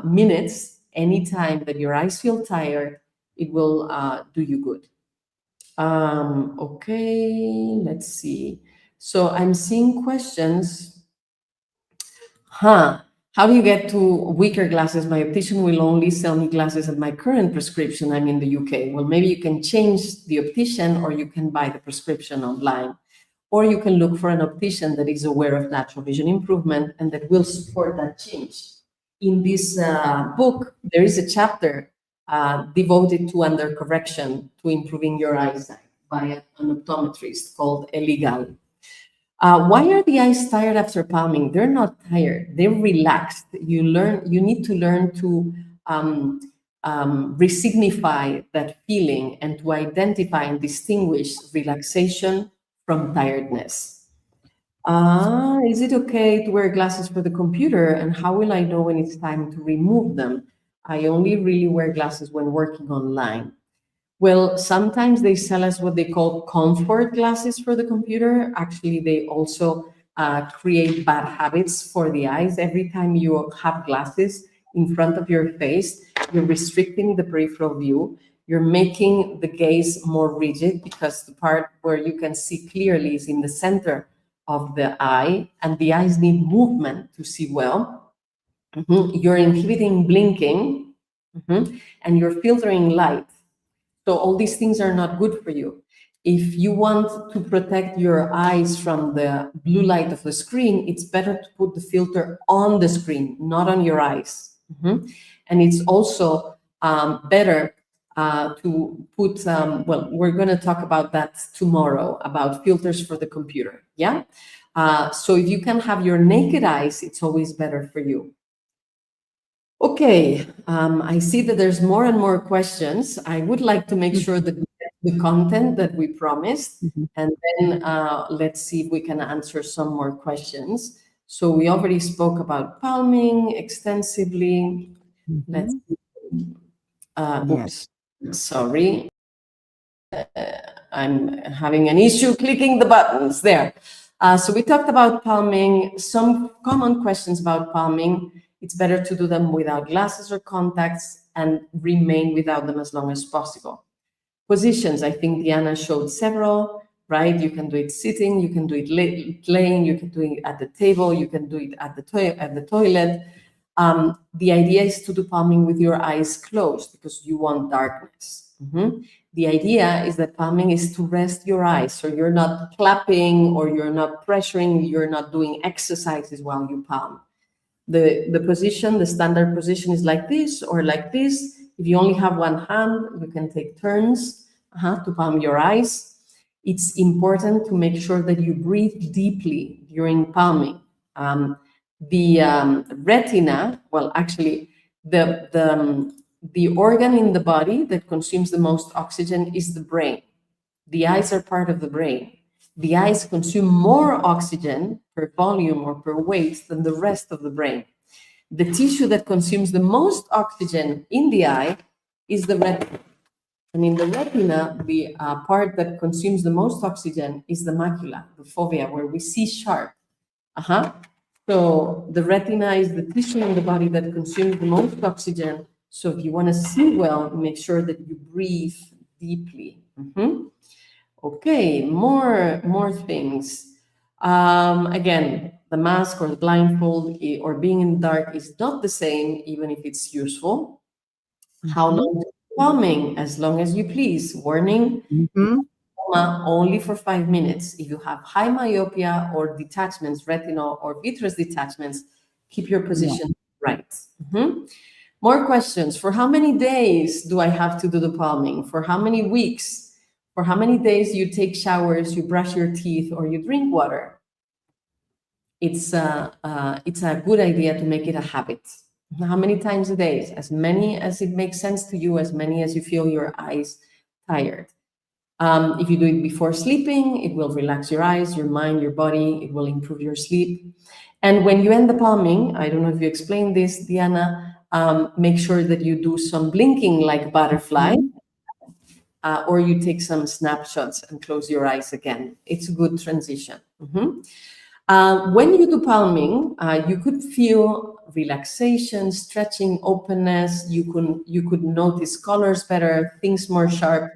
minutes, anytime that your eyes feel tired, it will do you good. Okay, let's see. So I'm seeing questions. How do you get to weaker glasses? My optician will only sell me glasses at my current prescription. I'm in the UK. Well, maybe you can change the optician, or you can buy the prescription online. Or you can look for an optician that is aware of natural vision improvement and that will support that change. In this book, there is a chapter devoted to undercorrection, to improving your eyesight by an optometrist called Eligal. Why are the eyes tired after palming? They're not tired, they're relaxed. You need to learn to resignify that feeling and to identify and distinguish relaxation from tiredness. Is it okay to wear glasses for the computer? And how will I know when it's time to remove them? I only really wear glasses when working online. Well, sometimes they sell us what they call comfort glasses for the computer. Actually, they also create bad habits for the eyes. Every time you have glasses in front of your face, you're restricting the peripheral view. You're making the gaze more rigid because the part where you can see clearly is in the center of the eye, and the eyes need movement to see well. You're inhibiting blinking, and you're filtering light. So all these things are not good for you. If you want to protect your eyes from the blue light of the screen, it's better to put the filter on the screen, not on your eyes. And it's also better to put, well, we're going to talk about that tomorrow, about filters for the computer, yeah? So if you can have your naked eyes, it's always better for you. Okay, I see that there's more and more questions. I would like to make sure that we get the content that we promised, and then let's see if we can answer some more questions. So we already spoke about palming extensively. Let's oops, sorry. I'm having an issue clicking the buttons there. So we talked about palming, some common questions about palming. It's better to do them without glasses or contacts and remain without them as long as possible. Positions, I think Diana showed several, right? You can do it sitting, you can do it laying, you can do it at the table, you can do it at the toilet. The idea is to do palming with your eyes closed because you want darkness. The idea is that palming is to rest your eyes, so you're not clapping or you're not pressuring, you're not doing exercises while you palm. The position, the standard position is like this or like this. If you only have one hand, you can take turns to palm your eyes. It's important to make sure that you breathe deeply during palming. The retina, well, actually, the organ in the body that consumes the most oxygen is the brain. The eyes are part of the brain. The eyes consume more oxygen per volume or per weight than the rest of the brain. The tissue that consumes the most oxygen in the eye is the retina. And in the retina, the part that consumes the most oxygen is the macula, the fovea, where we see sharp. So the retina is the tissue in the body that consumes the most oxygen. So if you want to see well, make sure that you breathe deeply. Okay, more things. Again, the mask or the blindfold or being in the dark is not the same, even if it's useful. How long? Palming, as long as you please. Warning, only for 5 minutes. If you have high myopia or detachments, retinal or vitreous detachments, keep your position right. More questions. For how many days do I have to do the palming? For how many weeks? For how many days you take showers, you brush your teeth, or you drink water? It's a good idea to make it a habit. How many times a day? As many as it makes sense to you, as many as you feel your eyes tired. If you do it before sleeping, it will relax your eyes, your mind, your body. It will improve your sleep. And when you end the palming, I don't know if you explained this, Diana, make sure that you do some blinking like butterfly, or you take some snapshots and close your eyes again. It's a good transition. When you do palming, you could feel relaxation, stretching, openness. You could notice colors better, things more sharp.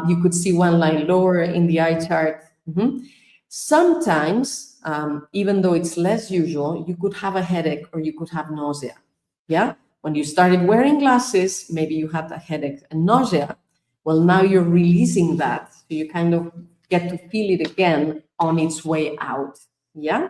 You could see one line lower in the eye chart. Sometimes, even though it's less usual, you could have a headache or you could have nausea. Yeah. When you started wearing glasses, maybe you had a headache and nausea. Well, now you're releasing that, so you kind of get to feel it again on its way out. Yeah.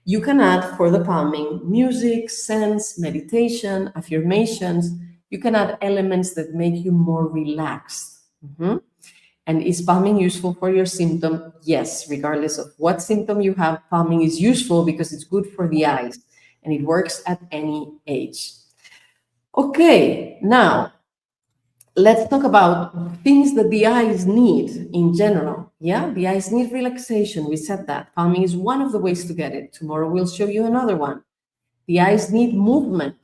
You can add for the palming music, scents, meditation, affirmations. You can add elements that make you more relaxed. And is palming useful for your symptom? Yes, regardless of what symptom you have, palming is useful because it's good for the eyes and it works at any age. Okay, now let's talk about things that the eyes need in general. Yeah, the eyes need relaxation. We said that. Palming is one of the ways to get it. Tomorrow we'll show you another one. The eyes need movement.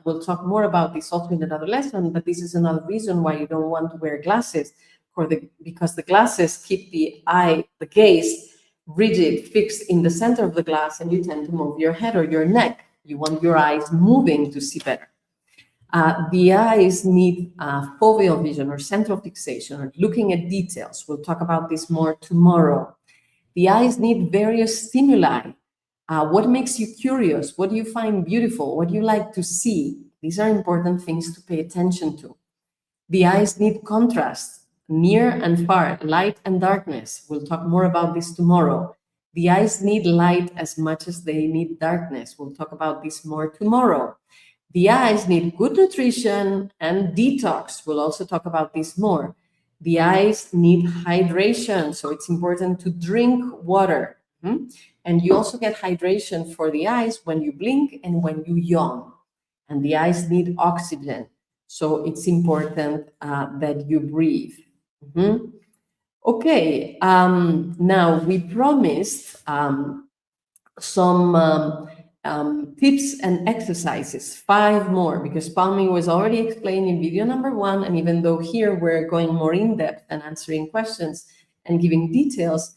We'll talk more about this also in another lesson, but this is another reason why you don't want to wear glasses, because the glasses keep the eye, the gaze, rigid, fixed in the center of the glass, and you tend to move your head or your neck. You want your eyes moving to see better. The eyes need foveal vision or central fixation or looking at details. We'll talk about this more tomorrow. The eyes need various stimuli. What makes you curious? What do you find beautiful? What do you like to see? These are important things to pay attention to. The eyes need contrast, near and far, light and darkness. We'll talk more about this tomorrow. The eyes need light as much as they need darkness. We'll talk about this more tomorrow. The eyes need good nutrition and detox. We'll also talk about this more. The eyes need hydration, so it's important to drink water. And you also get hydration for the eyes when you blink and when you yawn. And the eyes need oxygen, so it's important that you breathe. Okay, now we promised some tips and exercises, 5 more, because palming was already explained in video number 1, and even though here we're going more in depth and answering questions and giving details,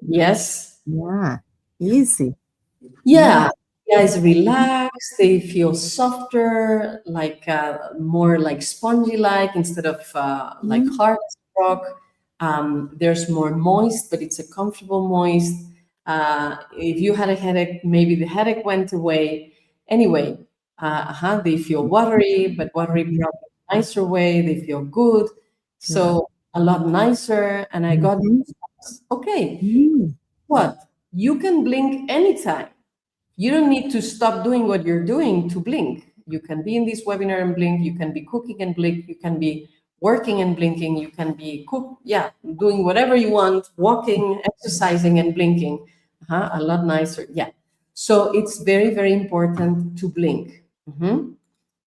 Yes. Yeah, easy. Yeah. The eyes relax. They feel softer, like more like spongy-like instead of like Mm, hard as rock. There's more moist, but it's a comfortable moist. If you had a headache, maybe the headache went away. Anyway, they feel watery, but watery probably in a nicer way. They feel good. yeah. So a lot nicer. And I got, Mhm. okay, Mm, what? You can blink anytime. You don't need to stop doing what you're doing to blink. You can be in this webinar and blink. You can be cooking and blink. You can be working and blinking. You can be doing whatever you want, walking, exercising and blinking. A lot nicer. Yeah. So it's very, very important to blink.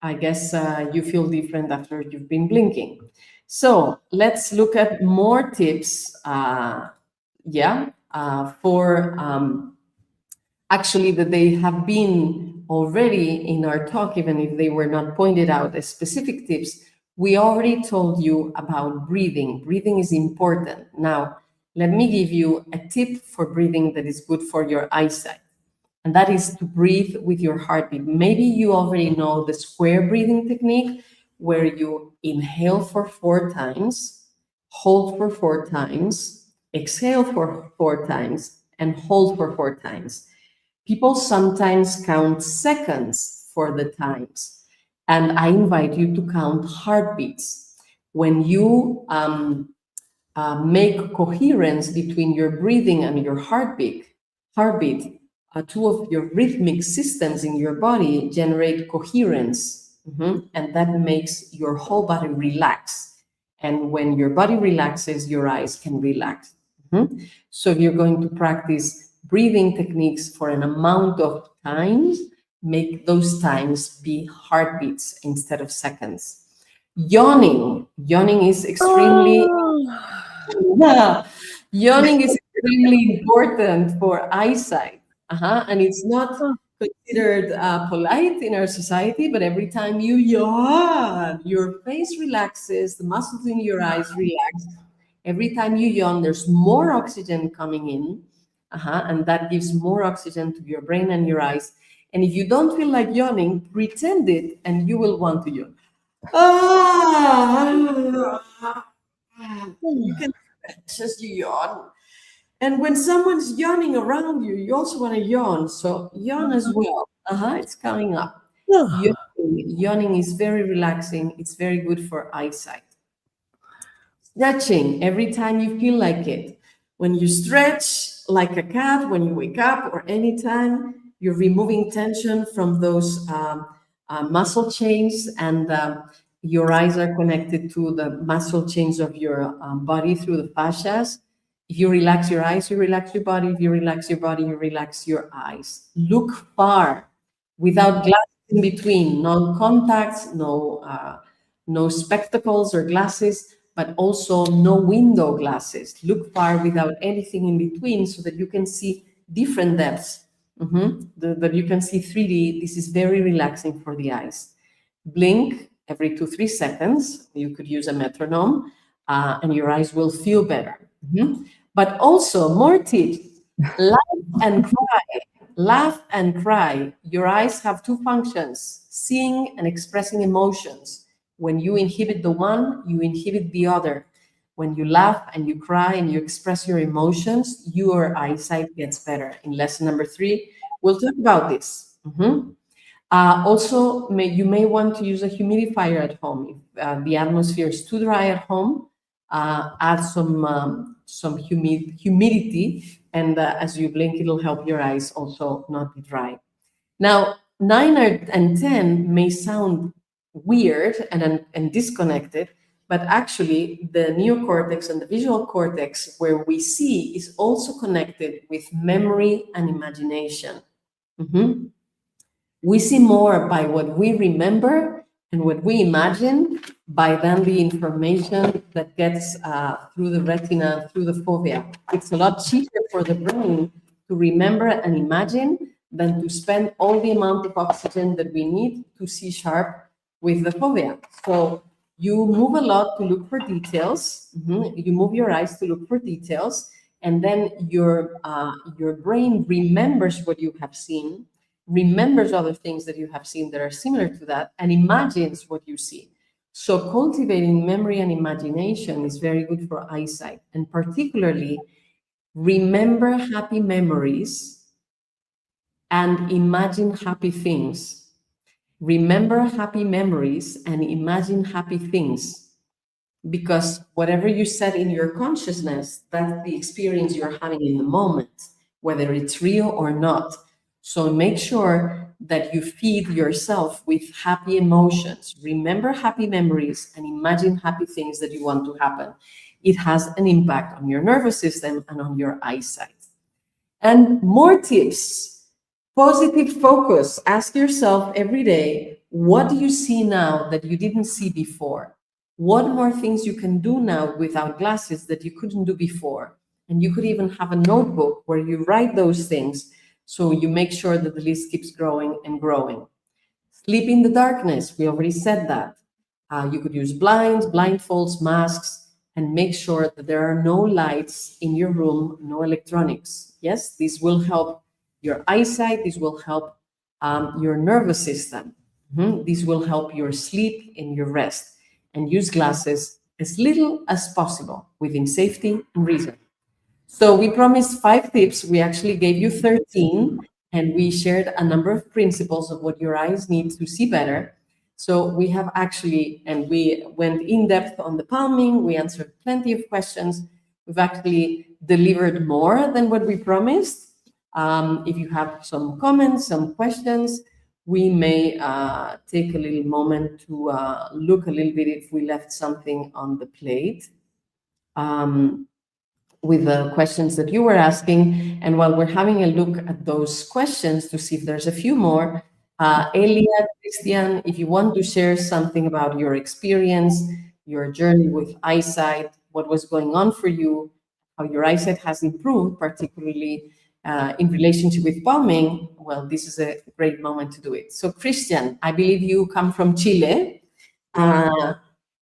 I guess you feel different after you've been blinking. So let's look at more tips. For actually that they have been already in our talk, even if they were not pointed out as specific tips. We already told you about breathing. Breathing is important. Now, let me give you a tip for breathing that is good for your eyesight, and that is to breathe with your heartbeat. Maybe you already know the square breathing technique, where you inhale for 4 times, hold for 4 times, exhale for 4 times, and hold for 4 times. People sometimes count seconds for the times, and I invite you to count heartbeats. When you make coherence between your breathing and your heartbeat, two of your rhythmic systems in your body generate coherence, and that makes your whole body relax. And when your body relaxes, your eyes can relax. So if you're going to practice breathing techniques for an amount of times, make those times be heartbeats instead of seconds. Yawning is extremely yeah. Yawning is extremely important for eyesight. And it's not considered polite in our society, but every time you yawn, your face relaxes, the muscles in your eyes relax. Every time you yawn, there's more oxygen coming in, and that gives more oxygen to your brain and your eyes. And if you don't feel like yawning, pretend it, and you will want to yawn. You can just yawn. And when someone's yawning around you, you also want to yawn. So yawn as well. It's coming up. Yawning is very relaxing. It's very good for eyesight. Stretching every time you feel like it. When you stretch like a cat, when you wake up or anytime, you're removing tension from those muscle chains, and your eyes are connected to the muscle chains of your body through the fascias. If you relax your eyes, you relax your body. If you relax your body, you relax your eyes. Look far without glasses in between, no contacts, no spectacles or glasses, but also no window glasses. Look far without anything in between so that you can see different depths, that you can see 3D. This is very relaxing for the eyes. Blink every 2-3 seconds. You could use a metronome, and your eyes will feel better. But also, more tips: laugh and cry. Laugh and cry. Your eyes have 2 functions: seeing and expressing emotions. When you inhibit the one, you inhibit the other. When you laugh and you cry and you express your emotions, your eyesight gets better. In lesson number 3, we'll talk about this. Also, you may want to use a humidifier at home. If the atmosphere is too dry at home, add some humidity, and as you blink, it'll help your eyes also not be dry. Now, 9 and 10 may sound weird and disconnected, but actually the neocortex and the visual cortex, where we see, is also connected with memory and imagination. We see more by what we remember and what we imagine by than the information that gets through the retina, through the fovea. It's a lot cheaper for the brain to remember and imagine than to spend all the amount of oxygen that we need to see sharp with the fovea. So you move a lot to look for details. You move your eyes to look for details. and then your brain remembers what you have seen, remembers other things that you have seen that are similar to that, and imagines what you see. So cultivating memory and imagination is very good for eyesight, and particularly remember happy memories and imagine happy things. Remember happy memories and imagine happy things, because whatever you set in your consciousness, that's the experience you're having in the moment, whether it's real or not. So make sure that you feed yourself with happy emotions. Remember happy memories and imagine happy things that you want to happen. It has an impact on your nervous system and on your eyesight. And more tips: positive focus. Ask yourself every day, what do you see now that you didn't see before? What more things you can do now without glasses that you couldn't do before? And you could even have a notebook where you write those things, so you make sure that the list keeps growing and growing. Sleep in the darkness, we already said that. You could use blinds, blindfolds, masks, and make sure that there are no lights in your room, no electronics. Yes, this will help your eyesight, this will help your nervous system. This will help your sleep and your rest. And use glasses as little as possible within safety and reason. So we promised 5 tips. We actually gave you 13, and we shared a number of principles of what your eyes need to see better. So we have actually, and we went in depth on the palming, we answered plenty of questions. We've actually delivered more than what we promised. If you have some comments, some questions, we may take a little moment to look a little bit if we left something on the plate with the questions that you were asking. And while we're having a look at those questions to see if there's a few more, Elia, Christian, if you want to share something about your experience, your journey with eyesight, what was going on for you, how your eyesight has improved, particularly in relationship with palming, well, this is a great moment to do it. So Christian, I believe you come from Chile,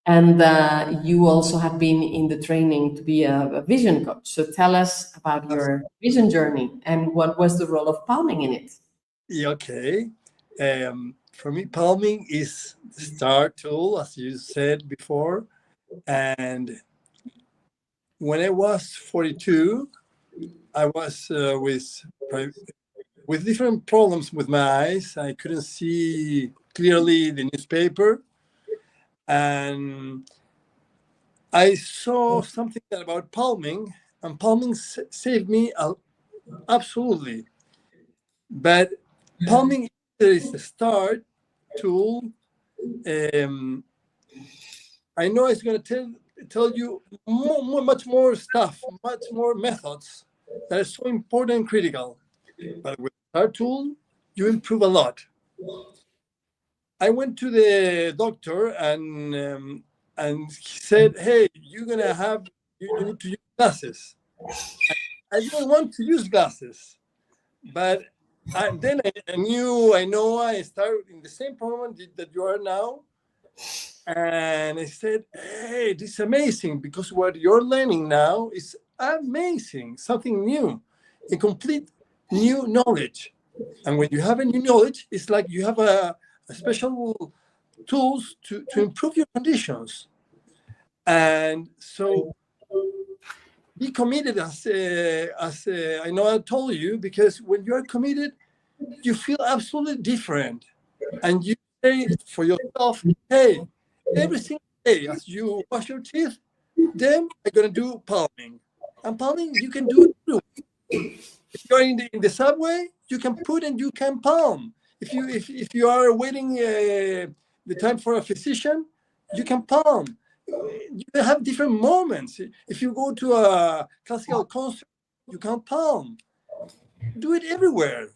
and you also have been in the training to be a vision coach. So tell us about your vision journey and what was the role of palming in it. Yeah, okay. For me, palming is the start tool, as you said before. And when I was 42, I was with different problems with my eyes. I couldn't see clearly the newspaper. And I saw something about palming, and palming saved me absolutely. But palming is the start tool. I know it's going to tell you much more stuff, much more methods that are so important and critical. But with our tool, you improve a lot. I went to the doctor and he said, "Hey, you need to use glasses." I didn't want to use glasses, but then I started in the same program that you are now. And I said, "Hey, this is amazing, because what you're learning now is amazing, something new, a complete new knowledge. And when you have a new knowledge, it's like you have a special tools to improve your conditions." And so be committed, as I know I told you, because when you are committed, you feel absolutely different. And you say for yourself, "Hey, every single day as you wash your teeth, then I'm going to do palming." And palming, you can do it too. If you're in the subway, you can put and you can palm. If you are waiting the time for a physician, you can palm. You have different moments. If you go to a classical concert, you can palm. Do it everywhere.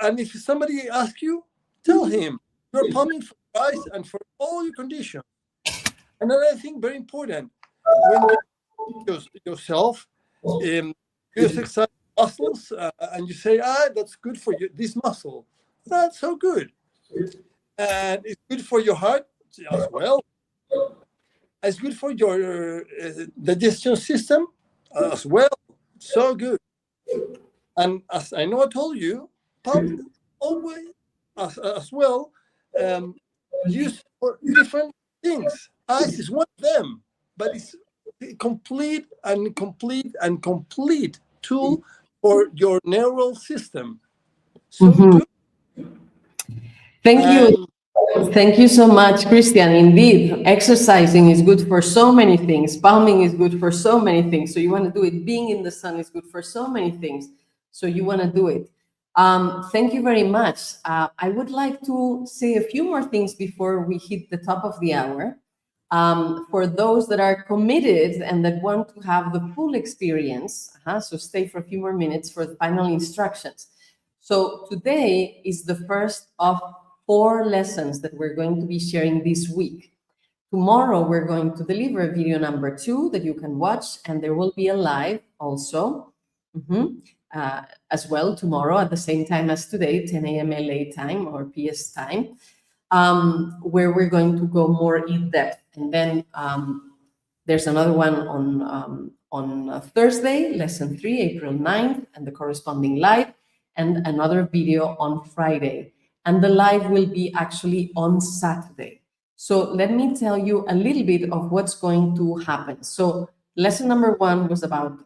And if somebody asks you, tell him you're palming for your eyes and for all your conditions. Another thing very important, when you yourself, you exercise muscles and you say, that's good for you, this muscle. That's so good. And it's good for your heart as well. It's good for your digestion system as well. So good. And as I know I told you, pump always as well used for different things. Eyes is one of them, but it's a complete tool for your neural system. So good. Thank you. And Thank you so much, Christian. Indeed, exercising is good for so many things. Palming is good for so many things. So you want to do it. Being in the sun is good for so many things. So you want to do it. Thank you very much. I would like to say a few more things before we hit the top of the hour. For those that are committed and that want to have the full experience, so stay for a few more minutes for the final instructions. So today is the first of 4 lessons that we're going to be sharing this week. Tomorrow, we're going to deliver video number 2 that you can watch, and there will be a live also as well tomorrow at the same time as today, 10 a.m. LA time or PS time, where we're going to go more in depth. And then there's another one on Thursday, lesson 3, April 9th, and the corresponding live, and another video on Friday. And the live will be actually on Saturday. So let me tell you a little bit of what's going to happen. So lesson number 1 was about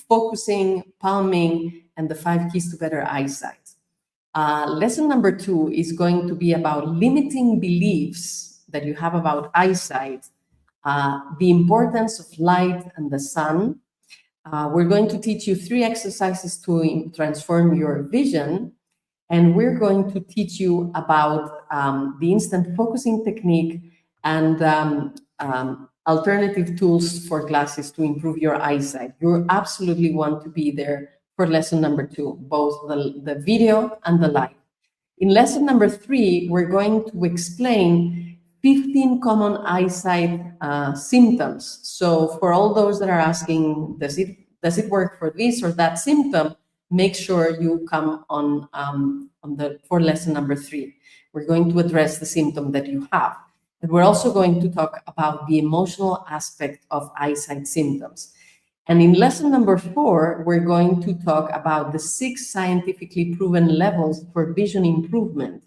focusing, palming, and the 5 keys to better eyesight. Lesson number 2 is going to be about limiting beliefs that you have about eyesight, the importance of light and the sun. We're going to teach you 3 exercises to transform your vision. And we're going to teach you about the instant focusing technique and alternative tools for glasses to improve your eyesight. You absolutely want to be there for lesson number 2, both the video and the live. In lesson number 3, we're going to explain 15 common eyesight symptoms. So for all those that are asking, does it work for this or that symptom? Make sure you come on for lesson number 3. We're going to address the symptom that you have. And we're also going to talk about the emotional aspect of eyesight symptoms. And in lesson number 4, we're going to talk about the 6 scientifically proven levels for vision improvement.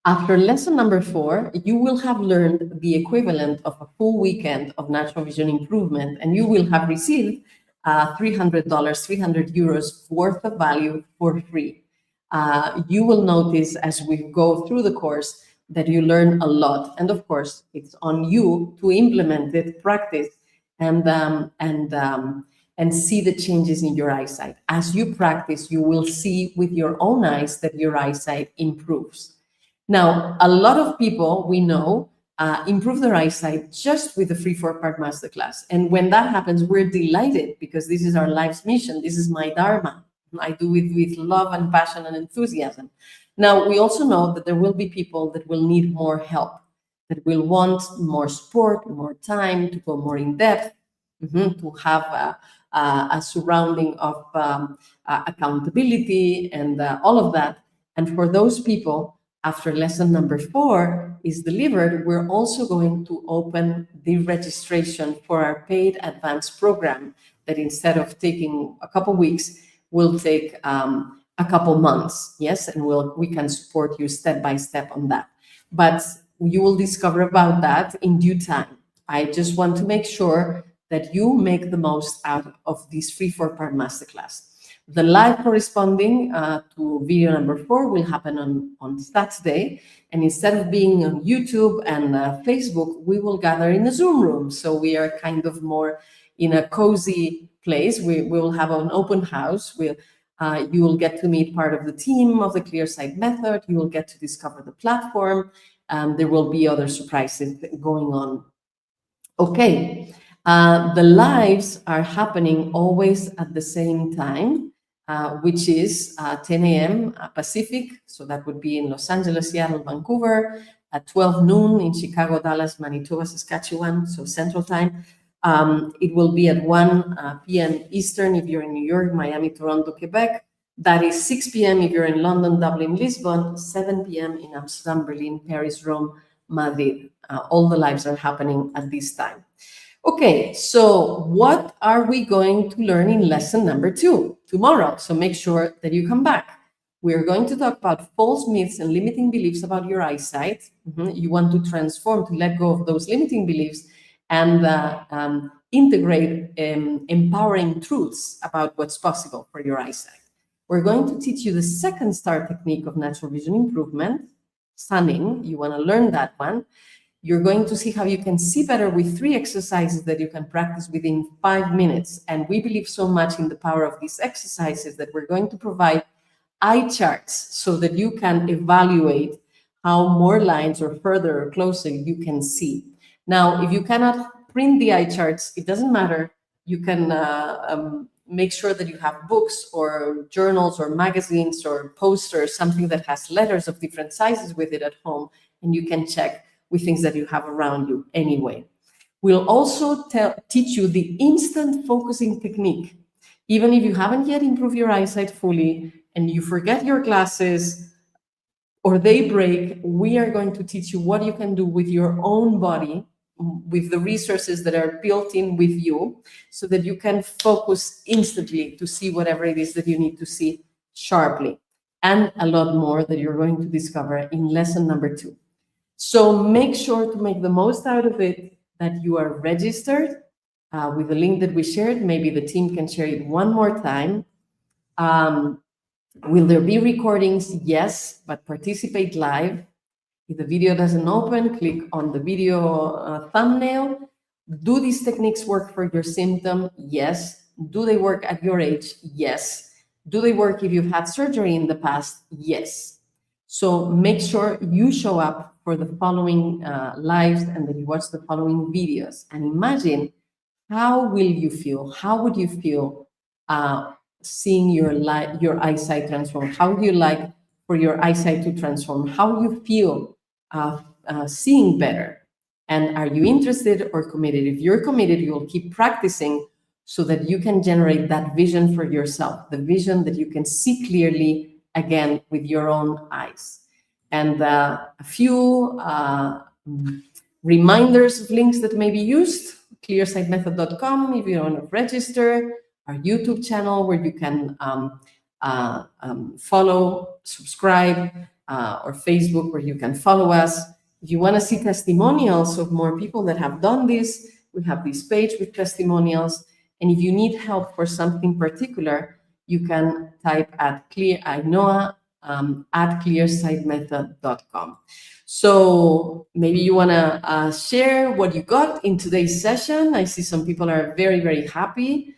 After lesson number 4, you will have learned the equivalent of a full weekend of natural vision improvement, and you will have received $300, 300 euros worth of value for free. You will notice as we go through the course that you learn a lot. And of course, it's on you to implement it, practice, and see the changes in your eyesight. As you practice, you will see with your own eyes that your eyesight improves. Now, a lot of people we know improve their eyesight just with the free 4-part masterclass. And when that happens, we're delighted because this is our life's mission. This is my dharma. I do it with love and passion and enthusiasm. Now, we also know that there will be people that will need more help, that will want more support, more time to go more in depth, to have a surrounding of accountability and all of that. And for those people, after lesson number 4 is delivered, we're also going to open the registration for our paid advanced program that instead of taking a couple weeks, will take a couple months, yes? And we can support you step by step on that. But you will discover about that in due time. I just want to make sure that you make the most out of this free 4-part masterclass. The live corresponding to video number 4 will happen on Saturday. And instead of being on YouTube and Facebook, we will gather in a Zoom room. So we are kind of more in a cozy place. We will have an open house. You will get to meet part of the team of the ClearSight Method. You will get to discover the platform. There will be other surprises going on. Okay, the lives are happening always at the same time, which is 10 a.m. Pacific. So that would be in Los Angeles, Seattle, Vancouver, at 12 noon in Chicago, Dallas, Manitoba, Saskatchewan, so Central Time. It will be at 1 p.m. Eastern if you're in New York, Miami, Toronto, Quebec. That is 6 p.m. if you're in London, Dublin, Lisbon, 7 p.m. in Amsterdam, Berlin, Paris, Rome, Madrid. All the lives are happening at this time. Okay, so what are we going to learn in lesson number 2 tomorrow? So make sure that you come back. We're going to talk about false myths and limiting beliefs about your eyesight. You want to transform, to let go of those limiting beliefs and integrate empowering truths about what's possible for your eyesight. We're going to teach you the second star technique of natural vision improvement, sunning. You want to learn that one. You're going to see how you can see better with 3 exercises that you can practice within 5 minutes. And we believe so much in the power of these exercises that we're going to provide eye charts so that you can evaluate how more lines or further or closer you can see. Now, if you cannot print the eye charts, it doesn't matter. You can make sure that you have books or journals or magazines or posters, something that has letters of different sizes with it at home, and you can check with things that you have around you anyway. We'll also teach you the instant focusing technique. Even if you haven't yet improved your eyesight fully and you forget your glasses or they break, we are going to teach you what you can do with your own body, with the resources that are built in with you, so that you can focus instantly to see whatever it is that you need to see sharply, and a lot more that you're going to discover in lesson number 2. So make sure to make the most out of it, that you are registered with the link that we shared. Maybe the team can share it one more time. Will there be recordings? Yes, but participate live. If the video doesn't open, click on the video thumbnail. Do these techniques work for your symptom? Yes. Do they work at your age? Yes. Do they work if you've had surgery in the past? Yes. So make sure you show up for the following lives and that you watch the following videos. And imagine, how will you feel? How would you feel seeing your eyesight transform? How would you like for your eyesight to transform? How you feel seeing better? And are you interested or committed? If you're committed, you'll keep practicing so that you can generate that vision for yourself, the vision that you can see clearly again with your own eyes. And a few reminders of links that may be used: ClearSightMethod.com if you want to register, our YouTube channel where you can follow, subscribe, or Facebook where you can follow us. If you want to see testimonials of more people that have done this, we have this page with testimonials. And if you need help for something particular, you can type at Ainhoa at ClearSightMethod.com. So maybe you want to share what you got in today's session. I see some people are very, very happy,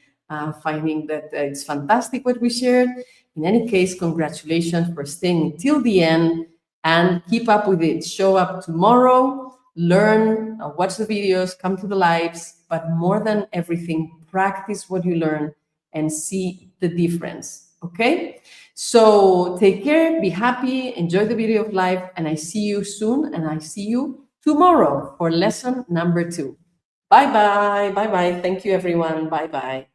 finding that it's fantastic what we shared. In any case, congratulations for staying till the end, and keep up with it. Show up tomorrow, learn, watch the videos, come to the lives, but more than everything, practice what you learn and see the difference. Okay? So take care, be happy, enjoy the beauty of life, and I see you soon, and I see you tomorrow for lesson number 2. Bye-bye. Bye-bye. Thank you, everyone. Bye-bye.